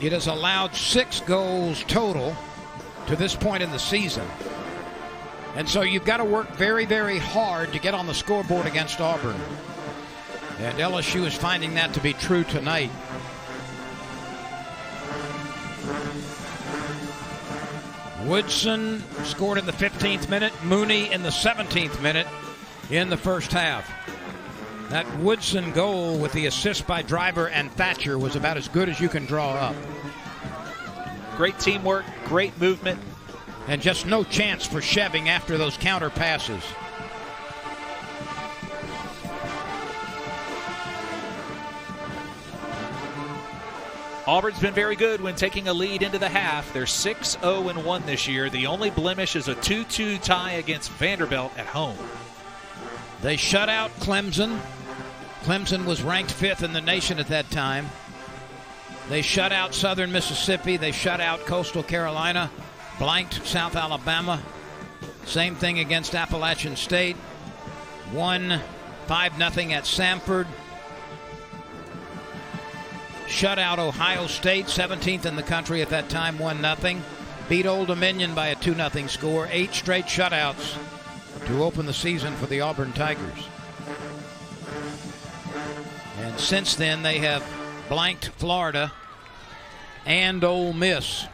It has allowed 6 goals total to this point in the season. And so you've got to work very, very hard to get on the scoreboard against Auburn. And LSU is finding that to be true tonight. Woodson scored in the 15th minute, Mooney in the 17th minute in the first half. That Woodson goal with the assist by Driver and Thatcher was about as good as you can draw up. Great teamwork, great movement. And just no chance for Sheving after those counter passes. Auburn's been very good when taking a lead into the half. They're 6-0-1 this year. The only blemish is a 2-2 tie against Vanderbilt at home. They shut out Clemson. Clemson was ranked 5th in the nation at that time. They shut out Southern Mississippi. They shut out Coastal Carolina. Blanked South Alabama. Same thing against Appalachian State. Won 5-0 at Samford. Shut out Ohio State, 17th in the country at that time, 1-0. Beat Old Dominion by a 2-0 score. 8 straight shutouts to open the season for the Auburn Tigers. And since then, they have blanked Florida and Ole Miss.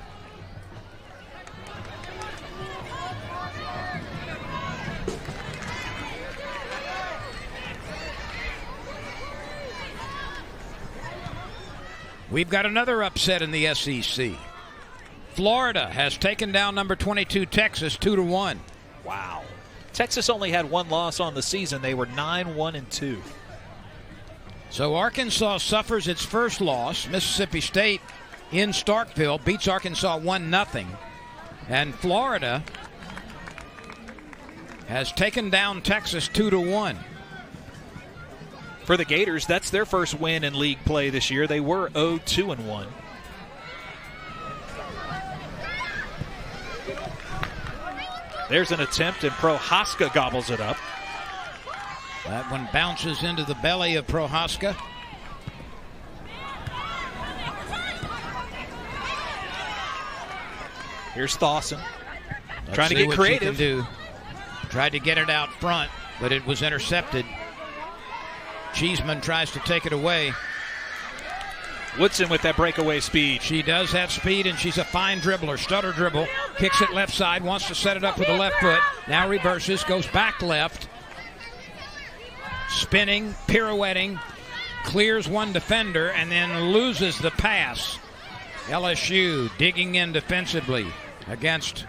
We've got another upset in the SEC. Florida has taken down number 22 Texas 2-1. Wow. Texas only had 1 loss on the season. They were 9-1-2. So Arkansas suffers its first loss. Mississippi State in Starkville beats Arkansas 1-0. And Florida has taken down Texas 2-1. For the Gators, that's their first win in league play this year. They were 0-2-1. There's an attempt, and Prohaska gobbles it up. That one bounces into the belly of Prohaska. Here's Thawson. Let's trying to see get what creative. She can do. Tried to get it out front, but it was intercepted. Cheeseman tries to take it away. Woodson with that breakaway speed. She does have speed, and she's a fine dribbler. Stutter dribble. Kicks it left side. Wants to set it up with the left foot. Now reverses. Goes back left. Spinning. Pirouetting. Clears one defender, and then loses the pass. LSU digging in defensively against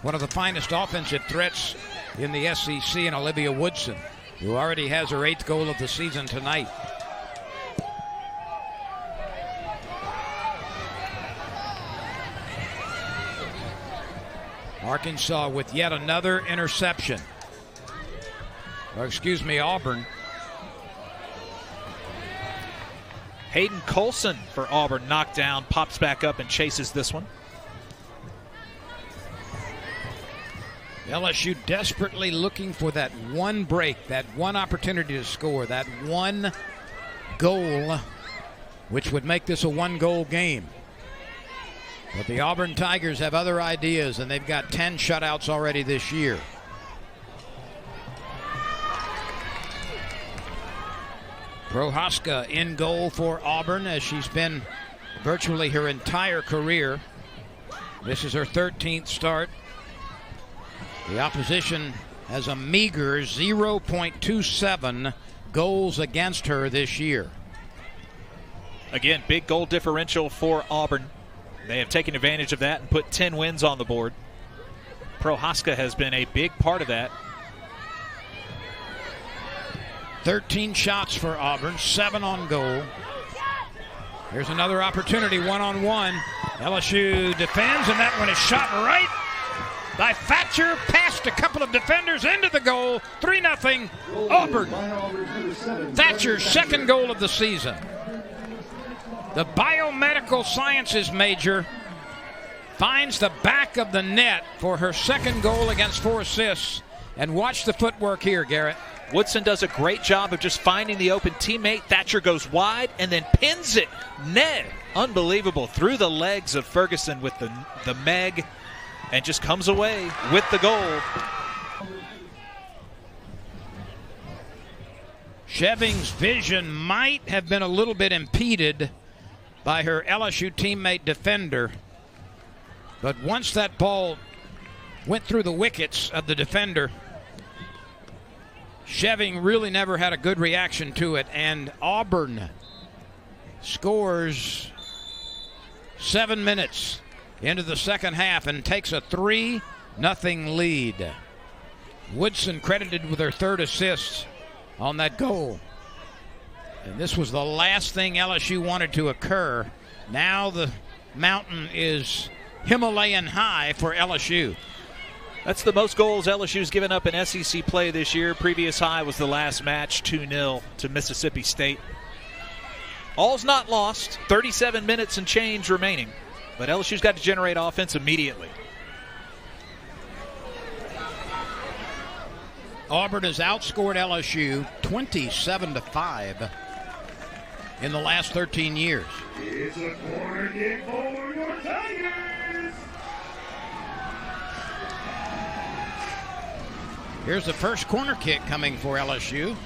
one of the finest offensive threats in the SEC, and Olivia Woodson, who already has her 8th goal of the season tonight. Arkansas with yet another interception. Or excuse me, Auburn. Hayden Colson for Auburn, knocked down, pops back up and chases this one. LSU desperately looking for that one break, that one opportunity to score, that one goal, which would make this a 1-goal game. But the Auburn Tigers have other ideas, and they've got 10 shutouts already this year. Prohaska in goal for Auburn, as she's been virtually her entire career. This is her 13th start. The opposition has a meager 0.27 goals against her this year. Again, big goal differential for Auburn. They have taken advantage of that and put 10 wins on the board. Prohaska has been a big part of that. 13 shots for Auburn, 7 on goal. Here's another opportunity, one-on-one. LSU defends, and that one is shot right by Thatcher, past a couple of defenders into the goal. 3-0 Auburn. Thatcher's second goal of the season. The biomedical sciences major finds the back of the net for her second goal against 4 assists. And watch the footwork here, Garrett. Woodson does a great job of just finding the open teammate. Thatcher goes wide and then pins it. Ned, unbelievable, through the legs of Ferguson with the Meg, and just comes away with the goal. Sheving's vision might have been a little bit impeded by her LSU teammate defender. But once that ball went through the wickets of the defender, Sheving really never had a good reaction to it, and Auburn scores 7 minutes into the second half and takes a 3-0 lead. Woodson credited with her third assist on that goal. And this was the last thing LSU wanted to occur. Now the mountain is Himalayan high for LSU. That's the most goals LSU's given up in SEC play this year. Previous high was the last match, 2-0 to Mississippi State. All's not lost. 37 minutes and change remaining. But LSU's got to generate offense immediately. Auburn has outscored LSU 27-5 in the last 13 years. It's a corner kick for your Tigers. Here's the first corner kick coming for LSU.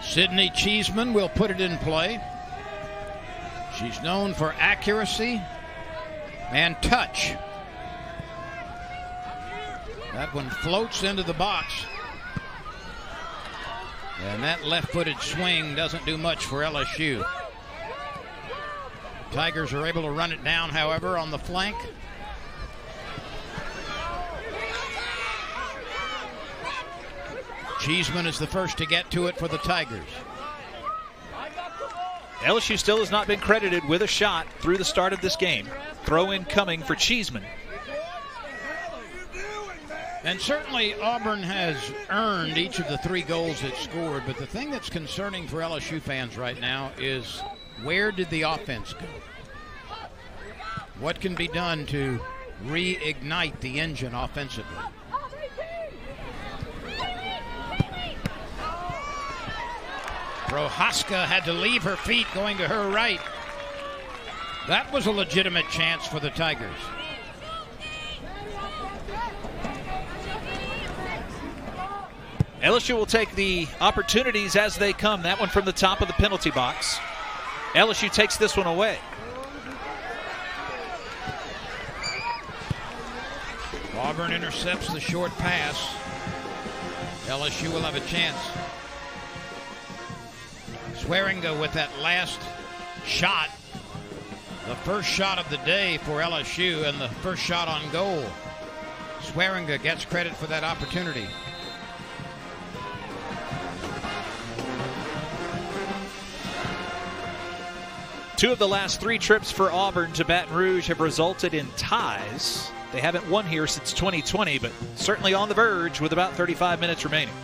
Sydney Cheeseman will put it in play. She's known for accuracy and touch. That one floats into the box. And that left-footed swing doesn't do much for LSU. Tigers are able to run it down, however, on the flank. Cheeseman is the first to get to it for the Tigers. LSU still has not been credited with a shot through the start of this game. Throw-in coming for Cheeseman. And certainly Auburn has earned each of the 3 goals it scored, but the thing that's concerning for LSU fans right now is, where did the offense go? What can be done to reignite the engine offensively? Prohaska had to leave her feet going to her right. That was a legitimate chance for the Tigers. LSU will take the opportunities as they come. That one from the top of the penalty box. LSU takes this one away. Auburn intercepts the short pass. LSU will have a chance. Swearinga with that last shot. The first shot of the day for LSU and the first shot on goal. Swearinga gets credit for that opportunity. Two of the last 3 trips for Auburn to Baton Rouge have resulted in ties. They haven't won here since 2020, but certainly on the verge with about 35 minutes remaining.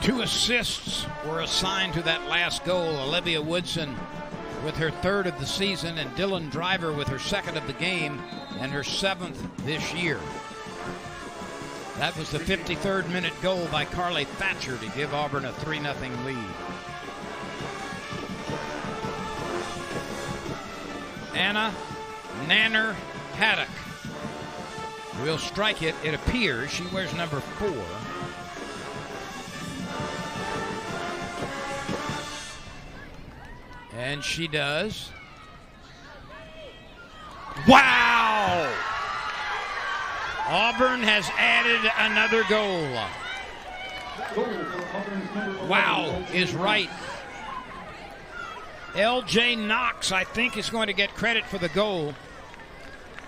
2 assists were assigned to that last goal. Olivia Woodson with her 3rd of the season, and Dylan Driver with her 2nd of the game and her 7th this year. That was the 53rd minute goal by Carly Thatcher to give Auburn a 3-0 lead. Anna Nanner Haddock will strike it, it appears. She wears number 4. And she does. Wow! Auburn has added another goal. Wow is right. L.J. Knox, I think, is going to get credit for the goal.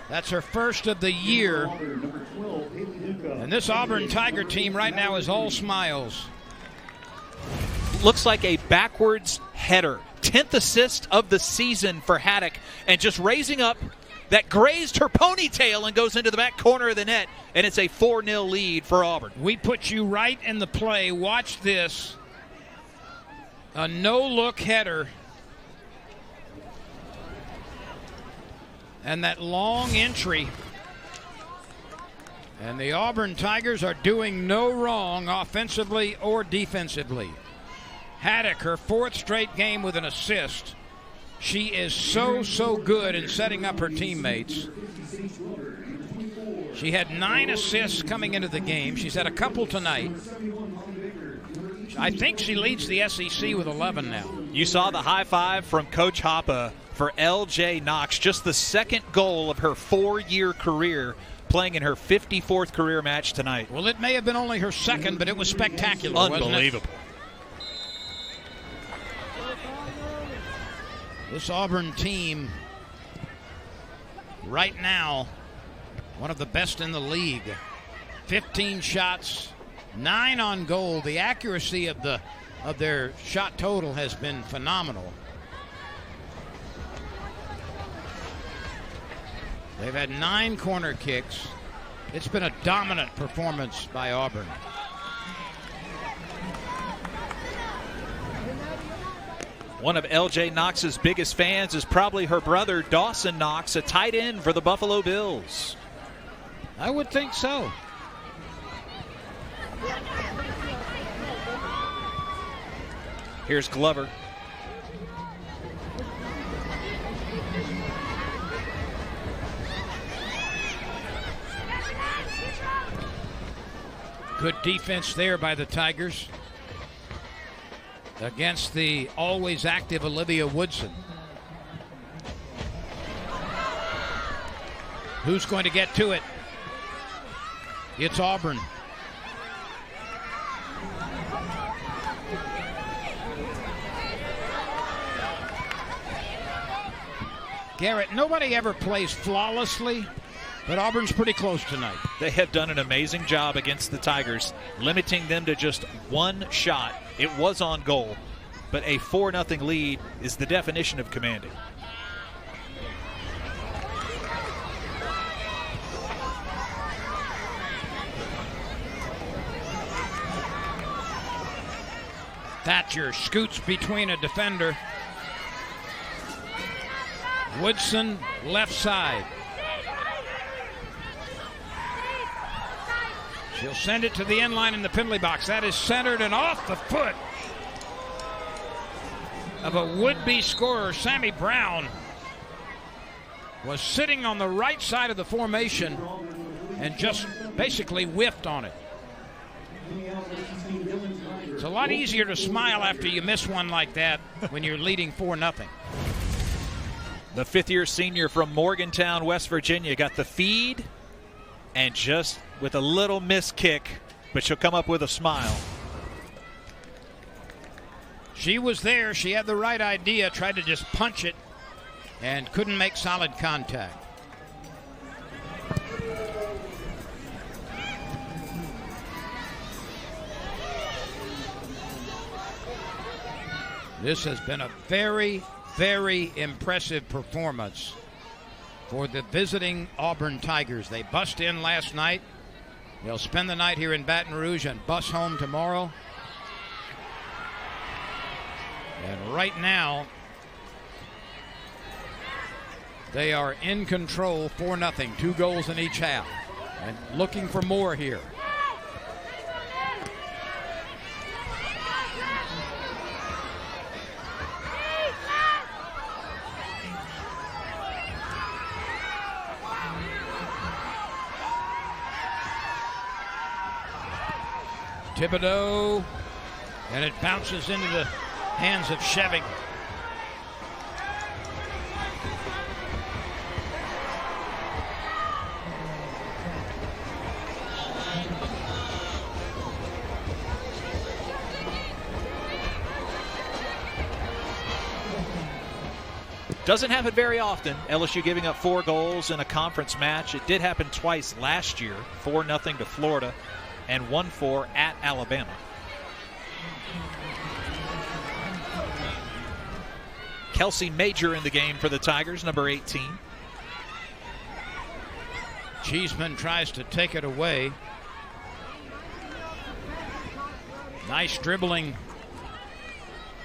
That's her 1st of the year. And this Auburn Tiger team right now is all smiles. Looks like a backwards header. 10th assist of the season for Haddock, and just raising up that grazed her ponytail and goes into the back corner of the net, and it's a 4-0 lead for Auburn. We put you right in the play. Watch this. A no-look header. And that long entry. And the Auburn Tigers are doing no wrong offensively or defensively. Haddock, her 4th straight game with an assist. She is so good in setting up her teammates. She had 9 assists coming into the game. She's had a couple tonight. I think she leads the SEC with 11 now. You saw the high five from Coach Hoppe for L.J. Knox, just the 2nd goal of her 4-year career, playing in her 54th career match tonight. Well, it may have been only her 2nd, but it was spectacular, wasn't it? Unbelievable. This Auburn team, right now, one of the best in the league. 15 shots, 9 on goal. The accuracy of their shot total has been phenomenal. They've had 9 corner kicks. It's been a dominant performance by Auburn. One of L.J. Knox's biggest fans is probably her brother, Dawson Knox, a tight end for the Buffalo Bills. I would think so. Here's Glover. Good defense there by the Tigers against the always active Olivia Woodson. Who's going to get to it? It's Auburn. Garrett, nobody ever plays flawlessly, but Auburn's pretty close tonight. They have done an amazing job against the Tigers, limiting them to just 1 shot. It was on goal, but a 4-0 lead is the definition of commanding. Thatcher scoots between a defender. Woodson, left side. She'll send it to the end line in the penalty box. That is centered and off the foot of a would-be scorer. Sammy Brown was sitting on the right side of the formation and just basically whiffed on it. It's a lot easier to smile after you miss one like that when you're leading 4-0. The 5th-year senior from Morgantown, West Virginia, got the feed and just with a little missed kick, but she'll come up with a smile. She was there. She had the right idea, tried to just punch it, and couldn't make solid contact. This has been a very, very impressive performance for the visiting Auburn Tigers. They bust in last night. They'll spend the night here in Baton Rouge and bus home tomorrow. And right now, they are in control 4-0, 2 goals in each half. And looking for more here. Thibodeau, and it bounces into the hands of Sheving. Doesn't happen very often. LSU giving up 4 goals in a conference match. It did happen twice last year, 4-0 to Florida and 1-4 at Alabama. Kelsey Major in the game for the Tigers, number 18. Cheeseman tries to take it away. Nice dribbling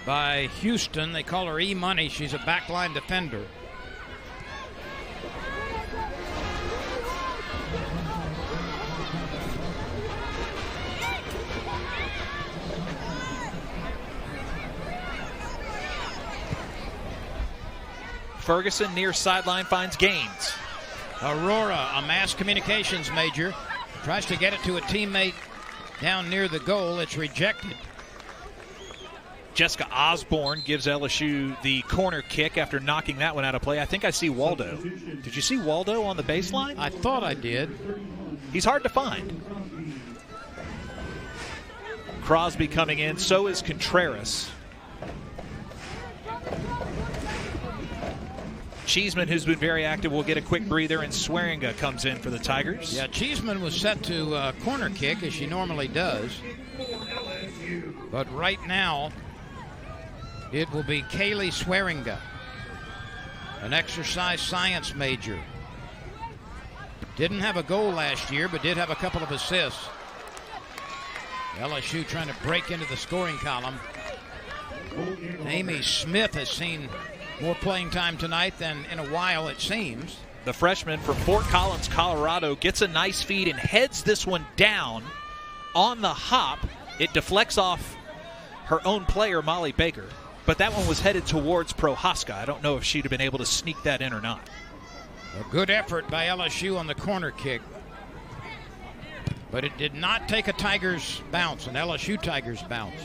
by Houston. They call her E-Money. She's a backline defender. Ferguson near sideline finds Gaines. Aurora, a mass communications major, tries to get it to a teammate down near the goal. It's rejected. Jessica Osborne gives LSU the corner kick after knocking that one out of play. I think I see Waldo. Did you see Waldo on the baseline? I thought I did. He's hard to find. Crosby coming in. So is Contreras. Cheeseman, who's been very active, will get a quick breather, and Swearinga comes in for the Tigers. Yeah, Cheeseman was set to corner kick, as she normally does. But right now, it will be Kaylee Swearinga, an exercise science major. Didn't have a goal last year, but did have a couple of assists. LSU trying to break into the scoring column. Amy Smith has seen more playing time tonight than in a while, it seems. The freshman from Fort Collins, Colorado, gets a nice feed and heads this one down on the hop. It deflects off her own player, Molly Baker, but that one was headed towards Prohaska. I don't know if she'd have been able to sneak that in or not. A good effort by LSU on the corner kick, but it did not take a Tigers bounce, an LSU Tigers bounce.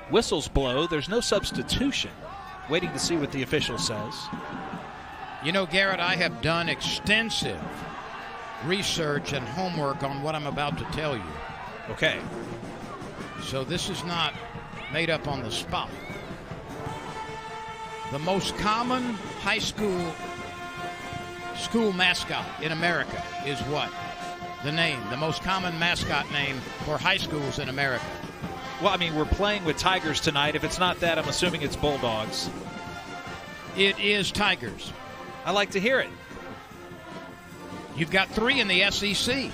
Whistles blow. There's no substitution. Waiting to see what the official says. You know, Garrett, I have done extensive research and homework on what I'm about to tell you. Okay. So this is not made up on the spot. The most common high school mascot in America is what? The name, the most common mascot name for high schools in America. Well, I mean, we're playing with Tigers tonight. If it's not that, I'm assuming it's Bulldogs. It is Tigers. I like to hear it. You've got 3 in the SEC.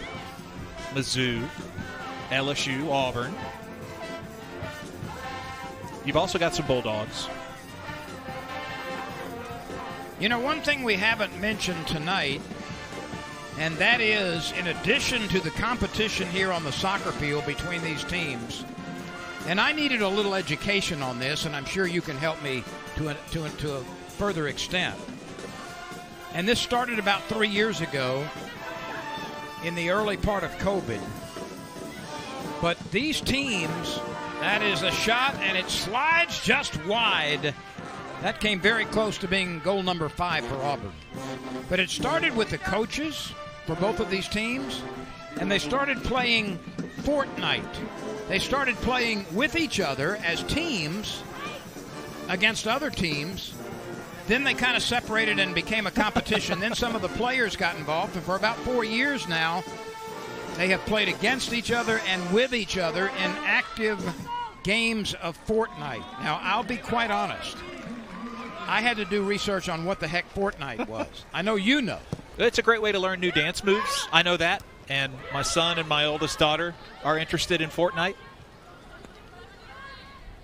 Mizzou, LSU, Auburn. You've also got some Bulldogs. You know, one thing we haven't mentioned tonight, and that is, in addition to the competition here on the soccer field between these teams, and I needed a little education on this, and I'm sure you can help me to a further extent. And this started about 3 years ago in the early part of COVID. But these teams, that is a shot, and it slides just wide. That came very close to being goal number 5 for Auburn. But it started with the coaches for both of these teams, and they started playing Fortnite. They started playing with each other as teams against other teams. Then they kind of separated and became a competition. Then some of the players got involved, and for about 4 years now, they have played against each other and with each other in active games of Fortnite. Now, I'll be quite honest. I had to do research on what the heck Fortnite was. I know you know. It's a great way to learn new dance moves. I know that. and my son and my oldest daughter are interested in Fortnite.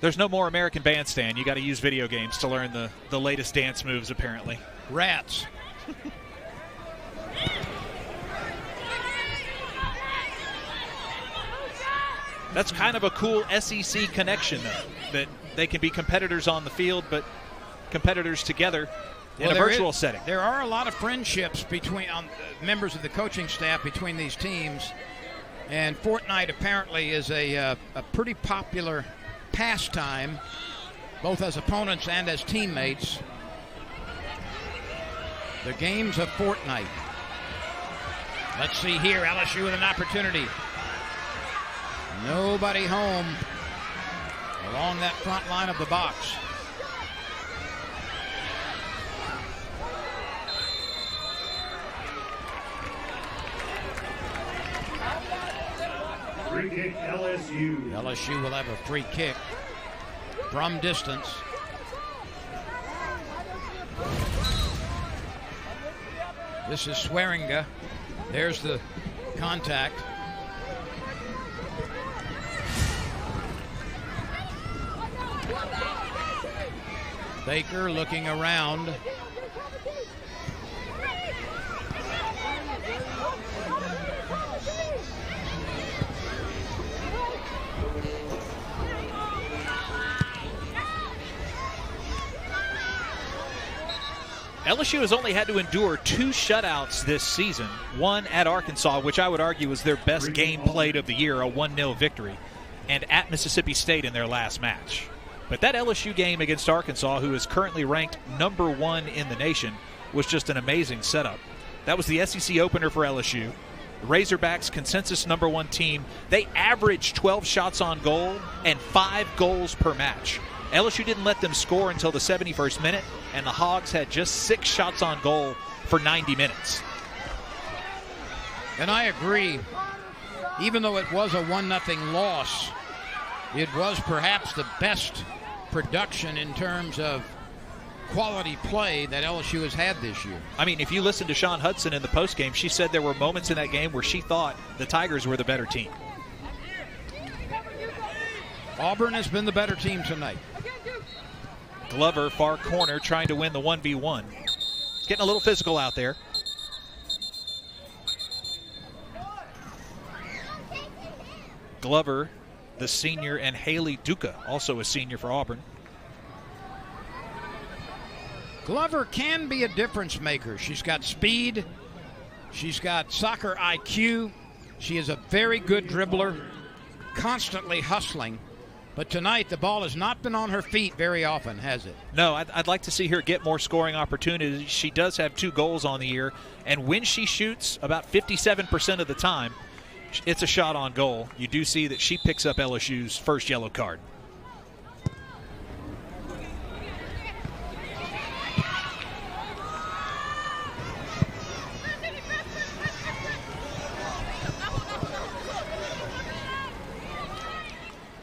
There's no more American Bandstand. You got to use video games to learn the latest dance moves, apparently. Rats. That's kind of a cool SEC connection, though, that they can be competitors on the field, but competitors together in a virtual setting. There are a lot of friendships between members of the coaching staff between these teams, and Fortnite apparently is a pretty popular pastime, both as opponents and as teammates. The games of Fortnite. Let's see here, LSU with an opportunity. Nobody home along that front line of the box. Free kick, LSU. LSU will have a free kick from distance. This is Swearinga. There's the contact. Baker looking around. LSU has only had to endure 2 shutouts this season, one at Arkansas, which I would argue was their best game played of the year, a 1-0 victory, and at Mississippi State in their last match. But that LSU game against Arkansas, who is currently ranked number 1 in the nation, was just an amazing setup. That was the SEC opener for LSU. The Razorbacks, consensus number 1 team, they averaged 12 shots on goal and 5 goals per match. LSU didn't let them score until the 71st minute, and the Hogs had just 6 shots on goal for 90 minutes. And I agree, even though it was a 1-0 loss, it was perhaps the best production in terms of quality play that LSU has had this year. I mean, if you listen to Sean Hudson in the postgame, she said there were moments in that game where she thought the Tigers were the better team. Auburn has been the better team tonight. Glover, far corner, trying to win the 1v1. It's getting a little physical out there. Glover, the senior, and Haley Duca, also a senior for Auburn. Glover can be a difference maker. She's got speed. She's got soccer IQ. She is a very good dribbler, constantly hustling. But tonight, the ball has not been on her feet very often, has it? No, I'd like to see her get more scoring opportunities. She does have 2 goals on the year, and when she shoots, about 57% of the time, it's a shot on goal. You do see that she picks up LSU's first yellow card.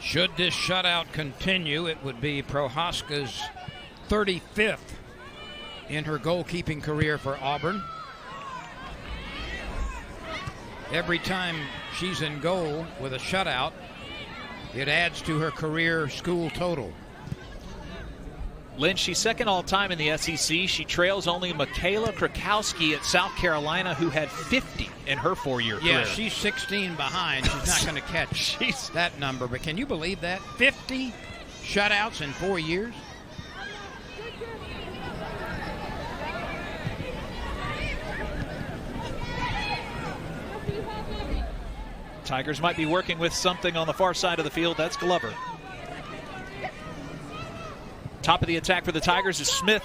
Should this shutout continue, it would be Prohaska's 35th in her goalkeeping career for Auburn. Every time she's in goal with a shutout, it adds to her career school total. Lynn, she's second all-time in the SEC. She trails only Michaela Krakowski at South Carolina, who had 50 in her 4-year career. Yeah, she's 16 behind. She's not going to catch that number. But can you believe that? 50 shutouts in 4 years? Tigers might be working with something on the far side of the field. That's Glover. Top of the attack for the Tigers is Smith.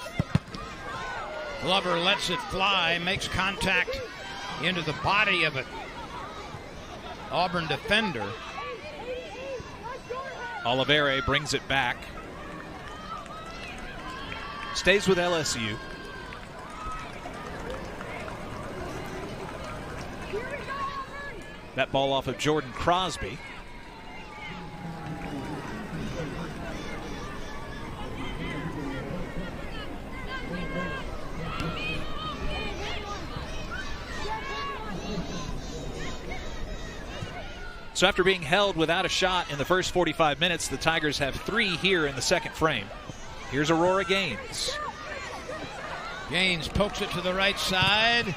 Glover lets it fly, makes contact into the body of an Auburn defender. Olivere brings it back. Stays with LSU. That ball off of Jordan Crosby. So after being held without a shot in the first 45 minutes, the Tigers have 3 here in the second frame. Here's Aurora Gaines. Gaines pokes it to the right side.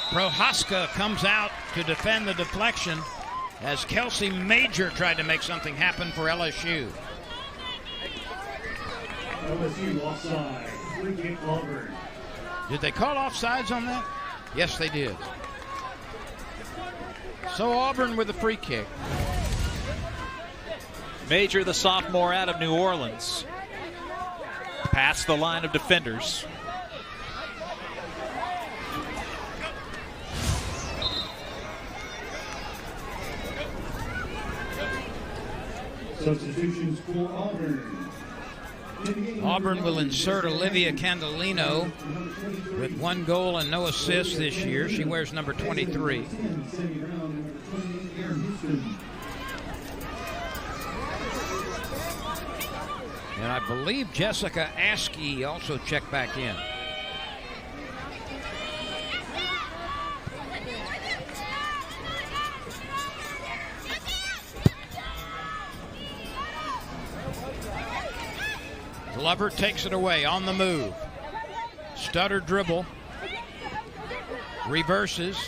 Prohaska comes out to defend the deflection as Kelsey Major tried to make something happen for LSU. LSU offside. Free kick Auburn. Did they call offsides on that? Yes, they did. So Auburn with a free kick. Major, the sophomore out of New Orleans. Past the line of defenders. Substitutions for Auburn. Auburn will insert Olivia Candolino with 1 goal and no assists this year. She wears number 23. And I believe Jessica Askey also checked back in. Glover takes it away on the move. Stutter dribble. Reverses.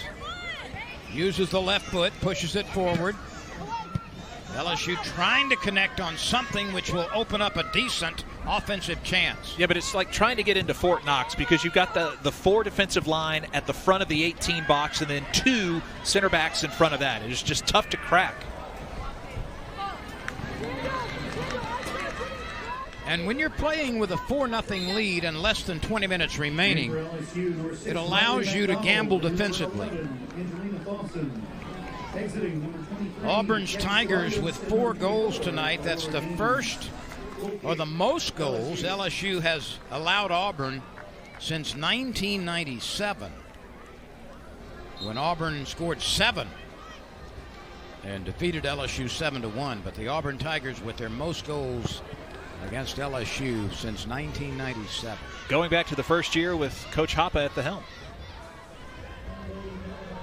Uses the left foot, pushes it forward. LSU trying to connect on something which will open up a decent offensive chance. Yeah, but it's like trying to get into Fort Knox because you've got the 4 defensive line at the front of the 18 box and then 2 center backs in front of that. It's just tough to crack. And when you're playing with a 4-0 lead and less than 20 minutes remaining, it allows you to gamble defensively. Auburn's Tigers with 4 goals tonight. That's the first or the most goals LSU has allowed Auburn since 1997, when Auburn scored 7 and defeated LSU 7-1. But the Auburn Tigers with their most goals against LSU since 1997. Going back to the first year with Coach Hoppe at the helm.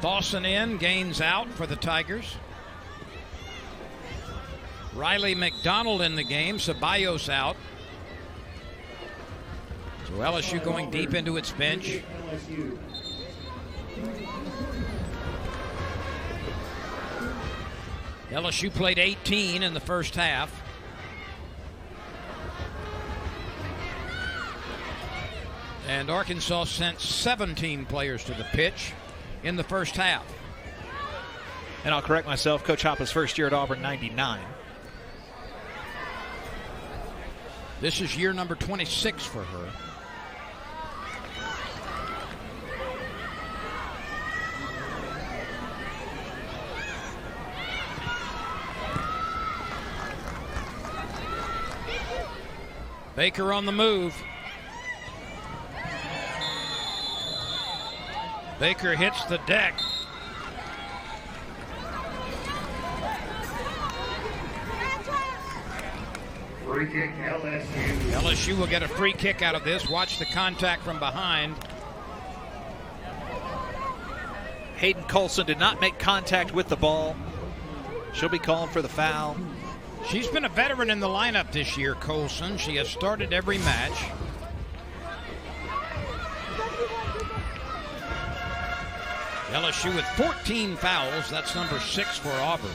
Dawson in, Gaines out for the Tigers. Riley McDonald in the game, Ceballos out. So LSU going deep into its bench. LSU played 18 in the first half. And Arkansas sent 17 players to the pitch in the first half. And I'll correct myself, Coach Hoppe's first year at Auburn, 99. This is year number 26 for her. Baker on the move. Baker hits the deck. Free kick LSU. LSU will get a free kick out of this. Watch the contact from behind. Hayden Colson did not make contact with the ball. She'll be called for the foul. She's been a veteran in the lineup this year, Colson. She has started every match. LSU with 14 fouls. That's number 6 for Auburn.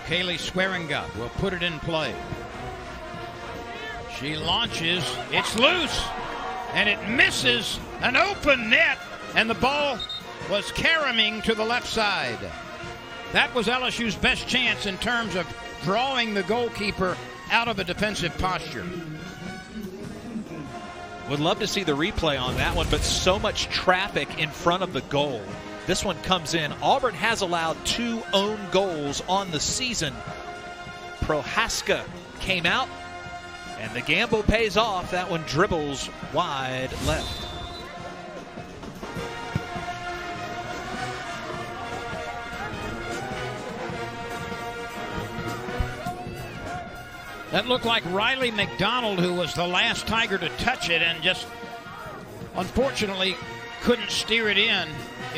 Kaylee Swearinga will put it in play. She launches. It's loose. And it misses an open net. And the ball was caroming to the left side. That was LSU's best chance in terms of drawing the goalkeeper out of a defensive posture. Would love to see the replay on that one, but so much traffic in front of the goal. This one comes in. Auburn has allowed 2 own goals on the season. Prohaska came out, and the gamble pays off. That one dribbles wide left. That looked like Riley McDonald, who was the last Tiger to touch it and just unfortunately couldn't steer it in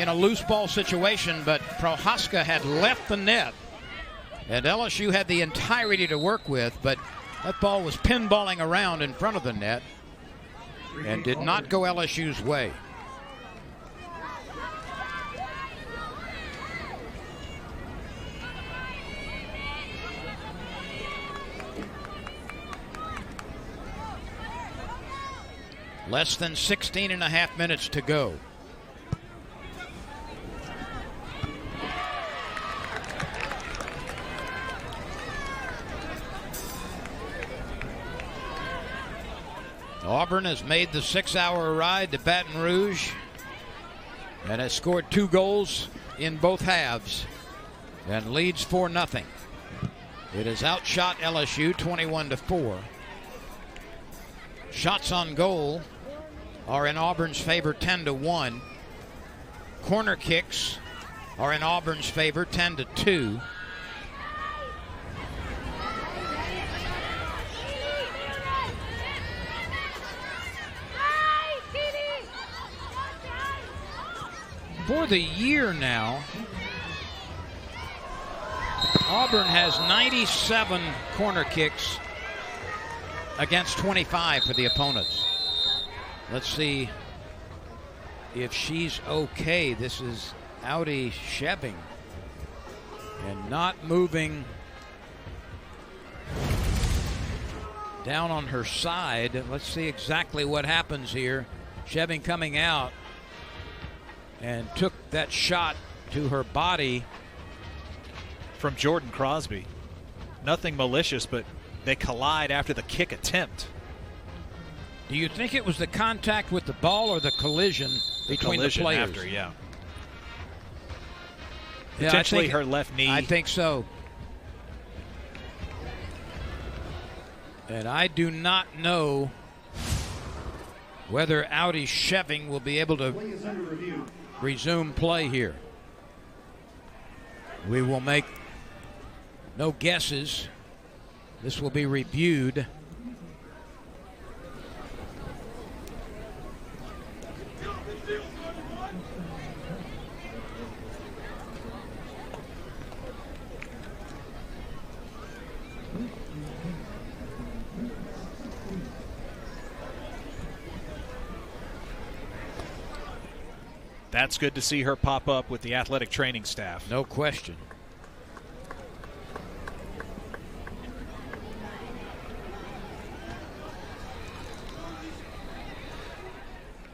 a loose ball situation, but Prohaska had left the net, and LSU had the entirety to work with, but that ball was pinballing around in front of the net and did not go LSU's way. Less than 16 and a half minutes to go. Auburn has made the 6-hour ride to Baton Rouge and has scored 2 goals in both halves and leads 4-0. It has outshot LSU 21-4. Shots on goal are in Auburn's favor 10-1. Corner kicks are in Auburn's favor 10-2. For the year now, Auburn has 97 corner kicks against 25 for the opponents. Let's see if she's okay. This is Audi Sheving and not moving down on her side. Let's see exactly what happens here. Sheving coming out and took that shot to her body. From Jordan Crosby. Nothing malicious, but they collide after the kick attempt. Do you think it was the contact with the ball or the collision between the players? After, yeah. Yeah, Potentially her left knee. I think so. And I do not know whether Audi Sheving will be able to resume play here. We will make no guesses. This will be reviewed. That's good to see her pop up with the athletic training staff. No question.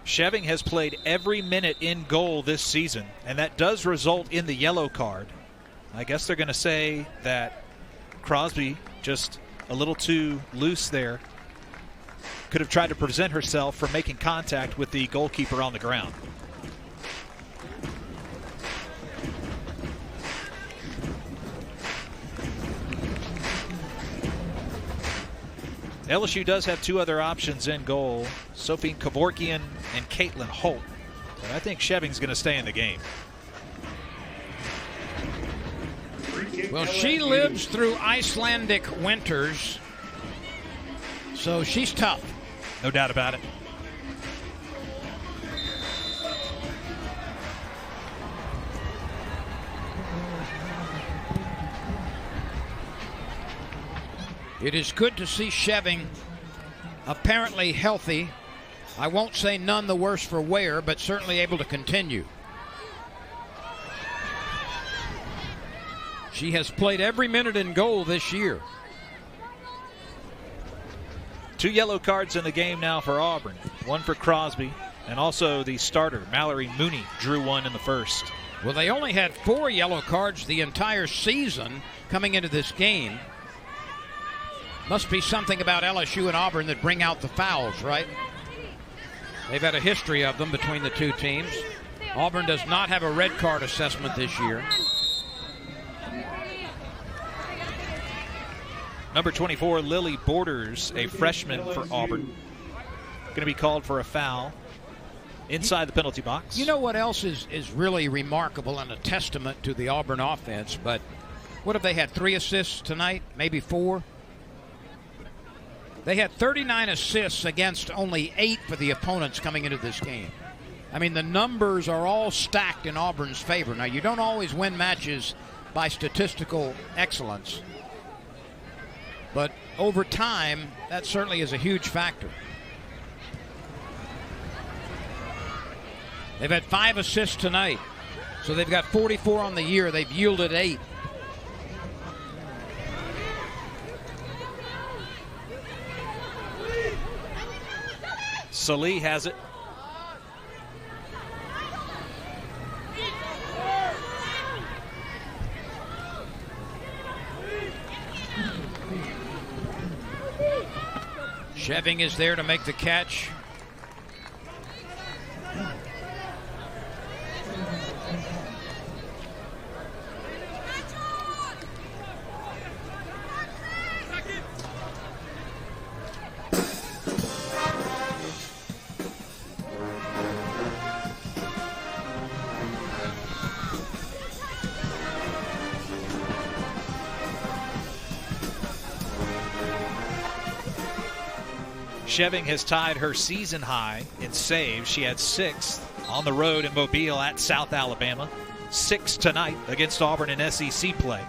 Sheving has played every minute in goal this season, and that does result in the yellow card. I guess they're going to say that Crosby just a little too loose there. Could have tried to prevent herself from making contact with the goalkeeper on the ground. LSU does have 2 other options in goal, Sophie Kevorkian and Caitlin Holt. But I think Sheving's going to stay in the game. Well, she lives through Icelandic winters, so she's tough. No doubt about it. It is good to see Sheving apparently healthy. I won't say none the worse for wear, but certainly able to continue. She has played every minute in goal this year. 2 yellow cards in the game now for Auburn. 1 for Crosby, and also the starter, Mallory Mooney, drew 1 in the first. Well, they only had 4 yellow cards the entire season coming into this game. Must be something about LSU and Auburn that bring out the fouls, right? They've had a history of them between the 2 teams. Auburn does not have a red card assessment this year. Number 24, Lily Borders, a freshman for Auburn, going to be called for a foul inside the penalty box. You know what else is really remarkable and a testament to the Auburn offense, but what have they had, 3 assists tonight, maybe 4? They had 39 assists against only 8 for the opponents coming into this game. I mean, the numbers are all stacked in Auburn's favor. Now, you don't always win matches by statistical excellence, but over time, that certainly is a huge factor. They've had 5 assists tonight, so they've got 44 on the year. They've yielded 8. Salih has it. Sheving is there to make the catch. Sheving has tied her season high in saves. She had 6 on the road in Mobile at South Alabama. 6 tonight against Auburn in SEC play.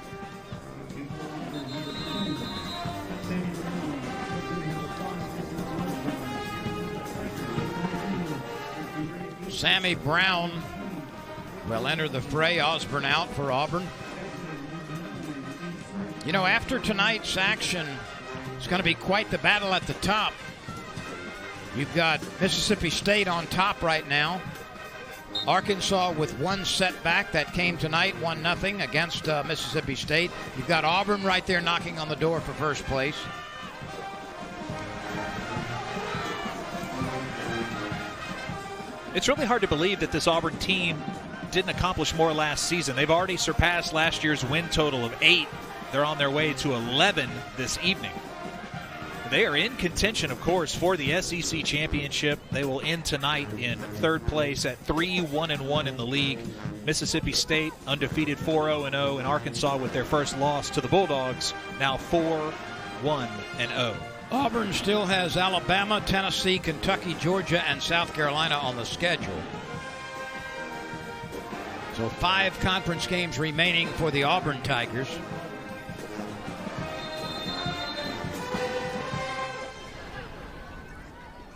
Sammy Brown will enter the fray. Osborne out for Auburn. You know, after tonight's action, it's going to be quite the battle at the top. You've got Mississippi State on top right now. Arkansas with 1 setback that came tonight, 1-0 against Mississippi State. You've got Auburn right there knocking on the door for first place. It's really hard to believe that this Auburn team didn't accomplish more last season. They've already surpassed last year's win total of 8. They're on their way to 11 this evening. They are in contention, of course, for the SEC championship. They will end tonight in 3rd place at 3-1-1 in the league. Mississippi State undefeated 4-0-0, and Arkansas with their first loss to the Bulldogs, now 4-1-0. Auburn still has Alabama, Tennessee, Kentucky, Georgia, and South Carolina on the schedule. So 5 conference games remaining for the Auburn Tigers.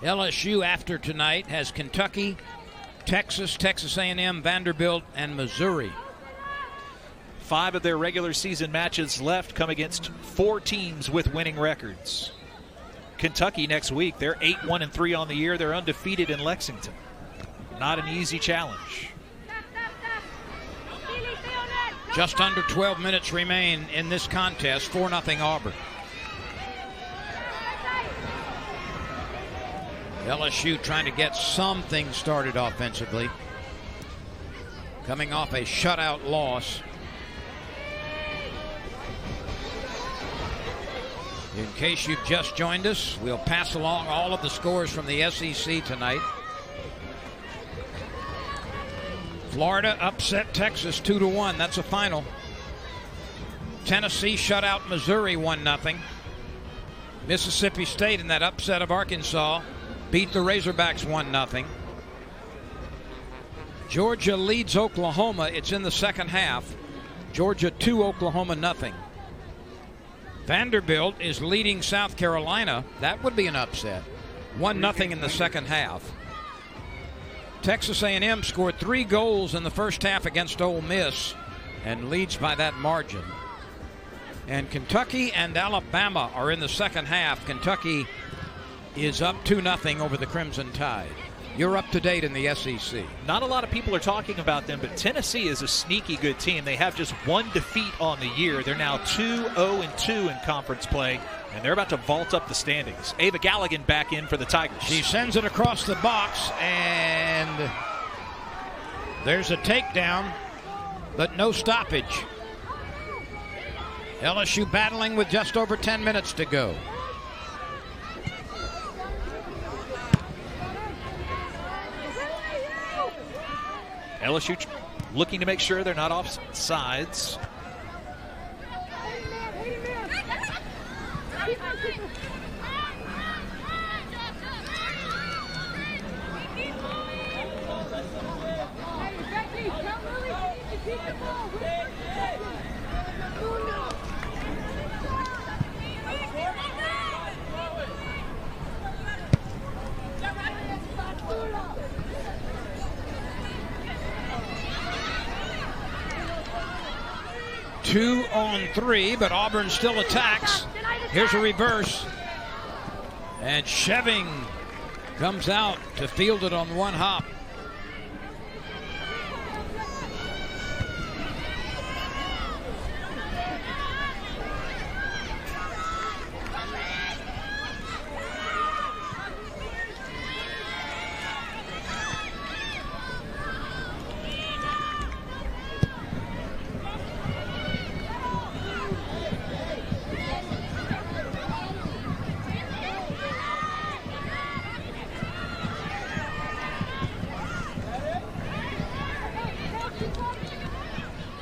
LSU after tonight has Kentucky, Texas, Texas A&M, Vanderbilt, and Missouri. 5 of their regular season matches left come against 4 teams with winning records. Kentucky next week, they're 8-1-3 on the year. They're undefeated in Lexington. Not an easy challenge. Just under 12 minutes remain in this contest, 4-0 Auburn. LSU trying to get something started offensively. Coming off a shutout loss. In case you've just joined us, we'll pass along all of the scores from the SEC tonight. Florida upset Texas 2-1. That's a final. Tennessee shut out Missouri 1-0. Mississippi State in that upset of Arkansas beat the Razorbacks 1-0. Georgia leads Oklahoma. It's in the second half. Georgia 2, Oklahoma 0. Vanderbilt is leading South Carolina. That would be an upset. 1-0 in the second half. Texas A&M scored 3 goals in the first half against Ole Miss and leads by that margin. And Kentucky and Alabama are in the second half. Kentucky is up 2-0 over the Crimson Tide. You're up to date in the SEC. Not a lot of people are talking about them, but Tennessee is a sneaky good team. They have just 1 defeat on the year. They're now 2-0-2 in conference play, and they're about to vault up the standings. Ava Galligan back in for the Tigers. She sends it across the box, and there's a takedown, but no stoppage. LSU battling with just over 10 minutes to go. LSU looking to make sure they're not off sides. Two on three, but Auburn still attacks. Here's a reverse. And Sheving comes out to field it on one hop.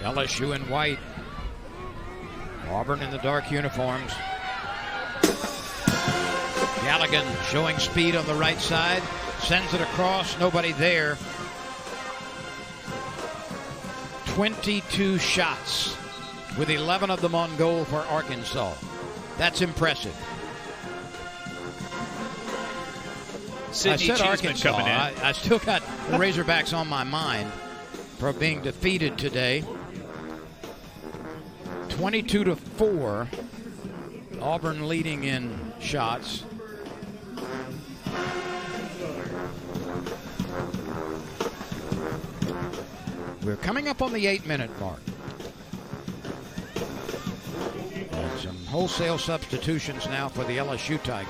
LSU in white. Auburn in the dark uniforms. Galligan showing speed on the right side. Sends it across. Nobody there. 22 shots with 11 of them on goal for Arkansas. That's impressive. Sidney I said Cheeseman Arkansas. coming in. I still got the Razorbacks on my mind for being defeated today. 22-4. Auburn leading in shots. We're coming up on the 8-minute mark. And some wholesale substitutions now for the LSU Tigers.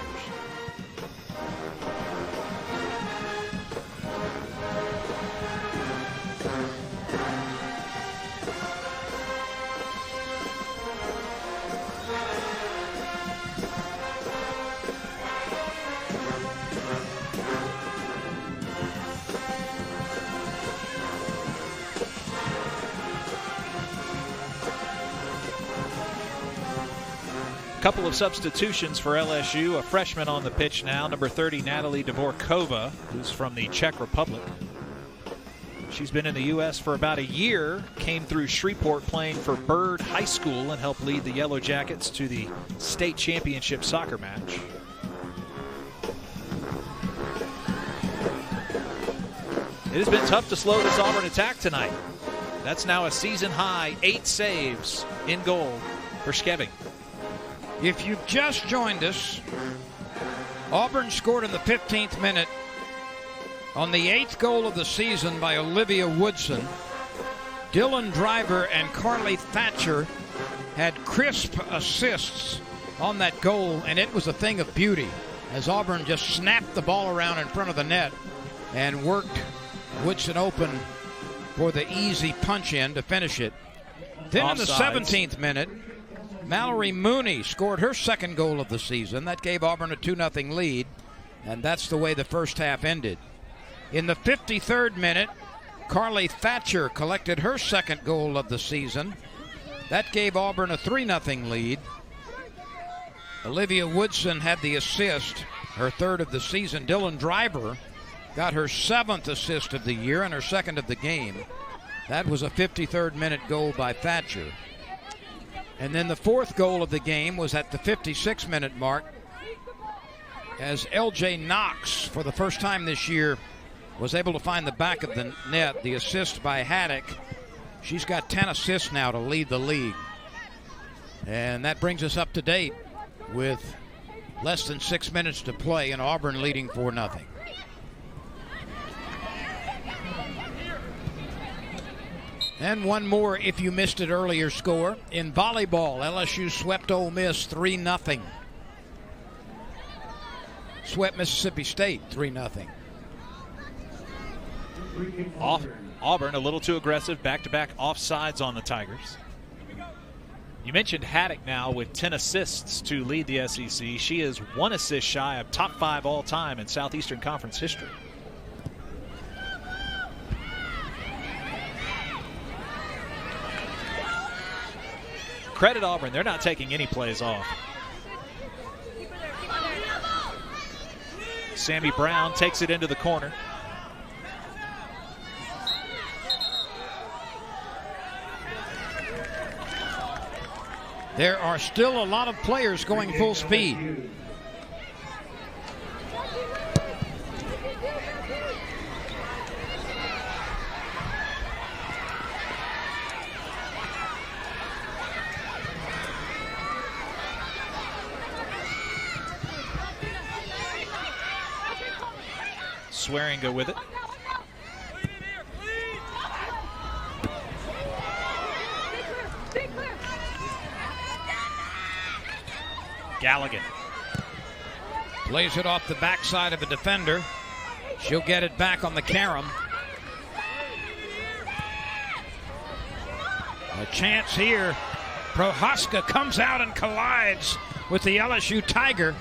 Couple of substitutions for LSU. A freshman on the pitch now, number 30, Natalie Dvorkova, who's from the Czech Republic. She's been in the U.S. for about a year, came through Shreveport playing for Byrd High School and helped lead the Yellow Jackets to the state championship soccer match. It has been tough to slow this Auburn attack tonight. That's now a season high, 8 saves in goal for Skeving. If you've just joined us, Auburn scored in the 15th minute on the 8th goal of the season by Olivia Woodson. Dylan Driver and Carly Thatcher had crisp assists on that goal, and it was a thing of beauty as Auburn just snapped the ball around in front of the net and worked Woodson open for the easy punch-in to finish it. Then in the 17th minute, Mallory Mooney scored her second goal of the season. That gave Auburn a 2-0 lead, and that's the way the first half ended. In the 53rd minute, Carly Thatcher collected her second goal of the season. That gave Auburn a 3-0 lead. Olivia Woodson had the assist, her third of the season. Dylan Driver got her 7th assist of the year and her second of the game. That was a 53rd minute goal by Thatcher. And then the 4th goal of the game was at the 56-minute mark as L.J. Knox, for the first time this year, was able to find the back of the net. The assist by Haddock. She's got 10 assists now to lead the league. And that brings us up to date with less than 6 minutes to play and Auburn leading 4-0. And one more if you missed it earlier score. In volleyball, LSU swept Ole Miss 3-0. Swept Mississippi State 3-0. Auburn a little too aggressive, back-to-back offsides on the Tigers. You mentioned Haddock now with 10 assists to lead the SEC. She is 1 assist shy of top 5 all-time in Southeastern Conference history. Credit Auburn, they're not taking any plays off. Sammy Brown takes it into the corner. There are still a lot of players going full speed. Swearing go with it. Galligan plays it off the backside of a defender. She'll get it back on the carom. A chance here. Prohaska comes out and collides with the LSU Tiger.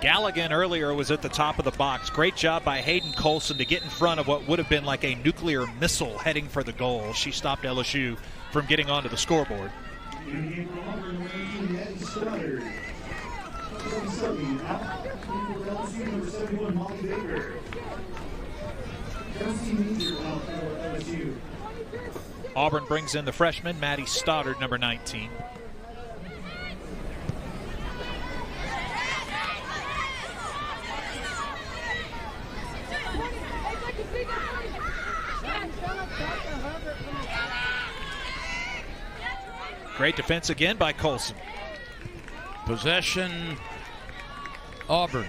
Galligan earlier was at the top of the box. Great job by Hayden Colson to get in front of what would have been like a nuclear missile heading for the goal. She stopped LSU from getting onto the scoreboard. Auburn brings in the freshman, Maddie Stoddard, number 19. Great defense again by Colson. Possession, Auburn.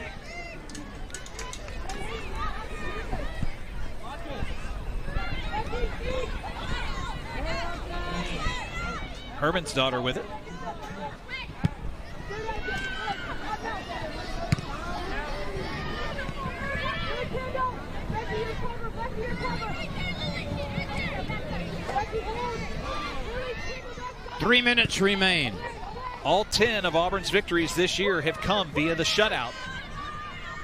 Herman's daughter with it. Three minutes remain. All 10 of Auburn's victories this year have come via the shutout.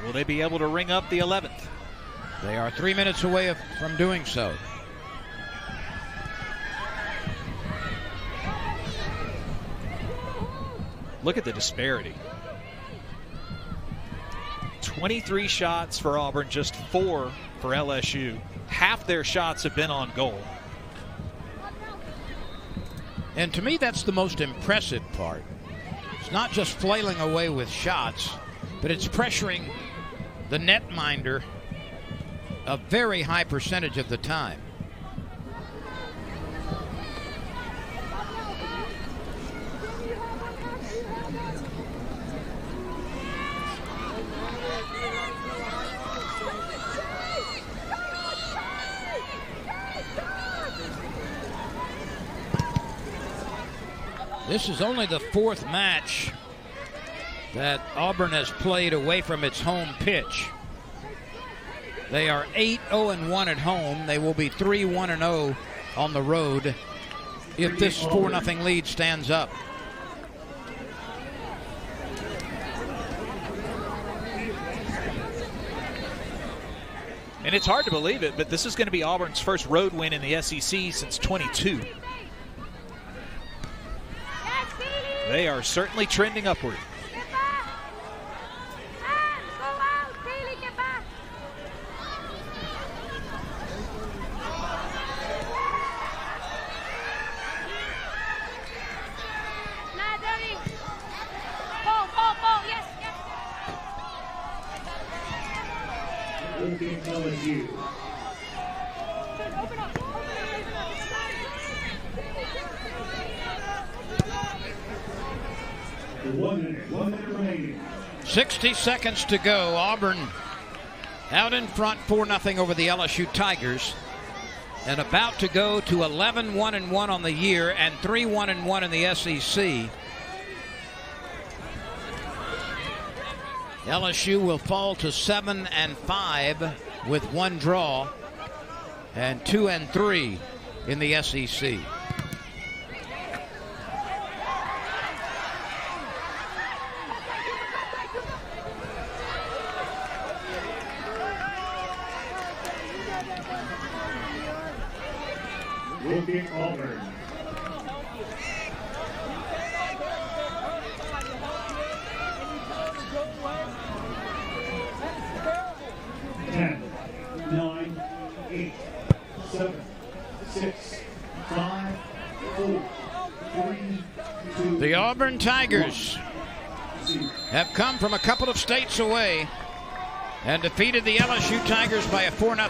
Will they be able to ring up the 11th? They are 3 minutes away from doing so. Look at the disparity. 23 shots for Auburn, just 4 for LSU. Half their shots have been on goal. And to me, that's the most impressive part. It's not just flailing away with shots, but it's pressuring the netminder a very high percentage of the time. This is only the 4th match that Auburn has played away from its home pitch. They are 8-0-1 at home. They will be 3-1-0 on the road if this 4-0 lead stands up. And it's hard to believe it, but this is going to be Auburn's first road win in the SEC since 22. They are certainly trending upward. LSU. One minute remaining. 60 seconds to go. Auburn out in front 4-0 over the LSU Tigers, and about to go to 11-1-1 on the year and 3-1-1 in the SEC. LSU will fall to 7-5 with 1 draw and 2-3 in the SEC. Will kick Auburn. The Auburn Tigers have come from a couple of states away and defeated the LSU Tigers by a 4-0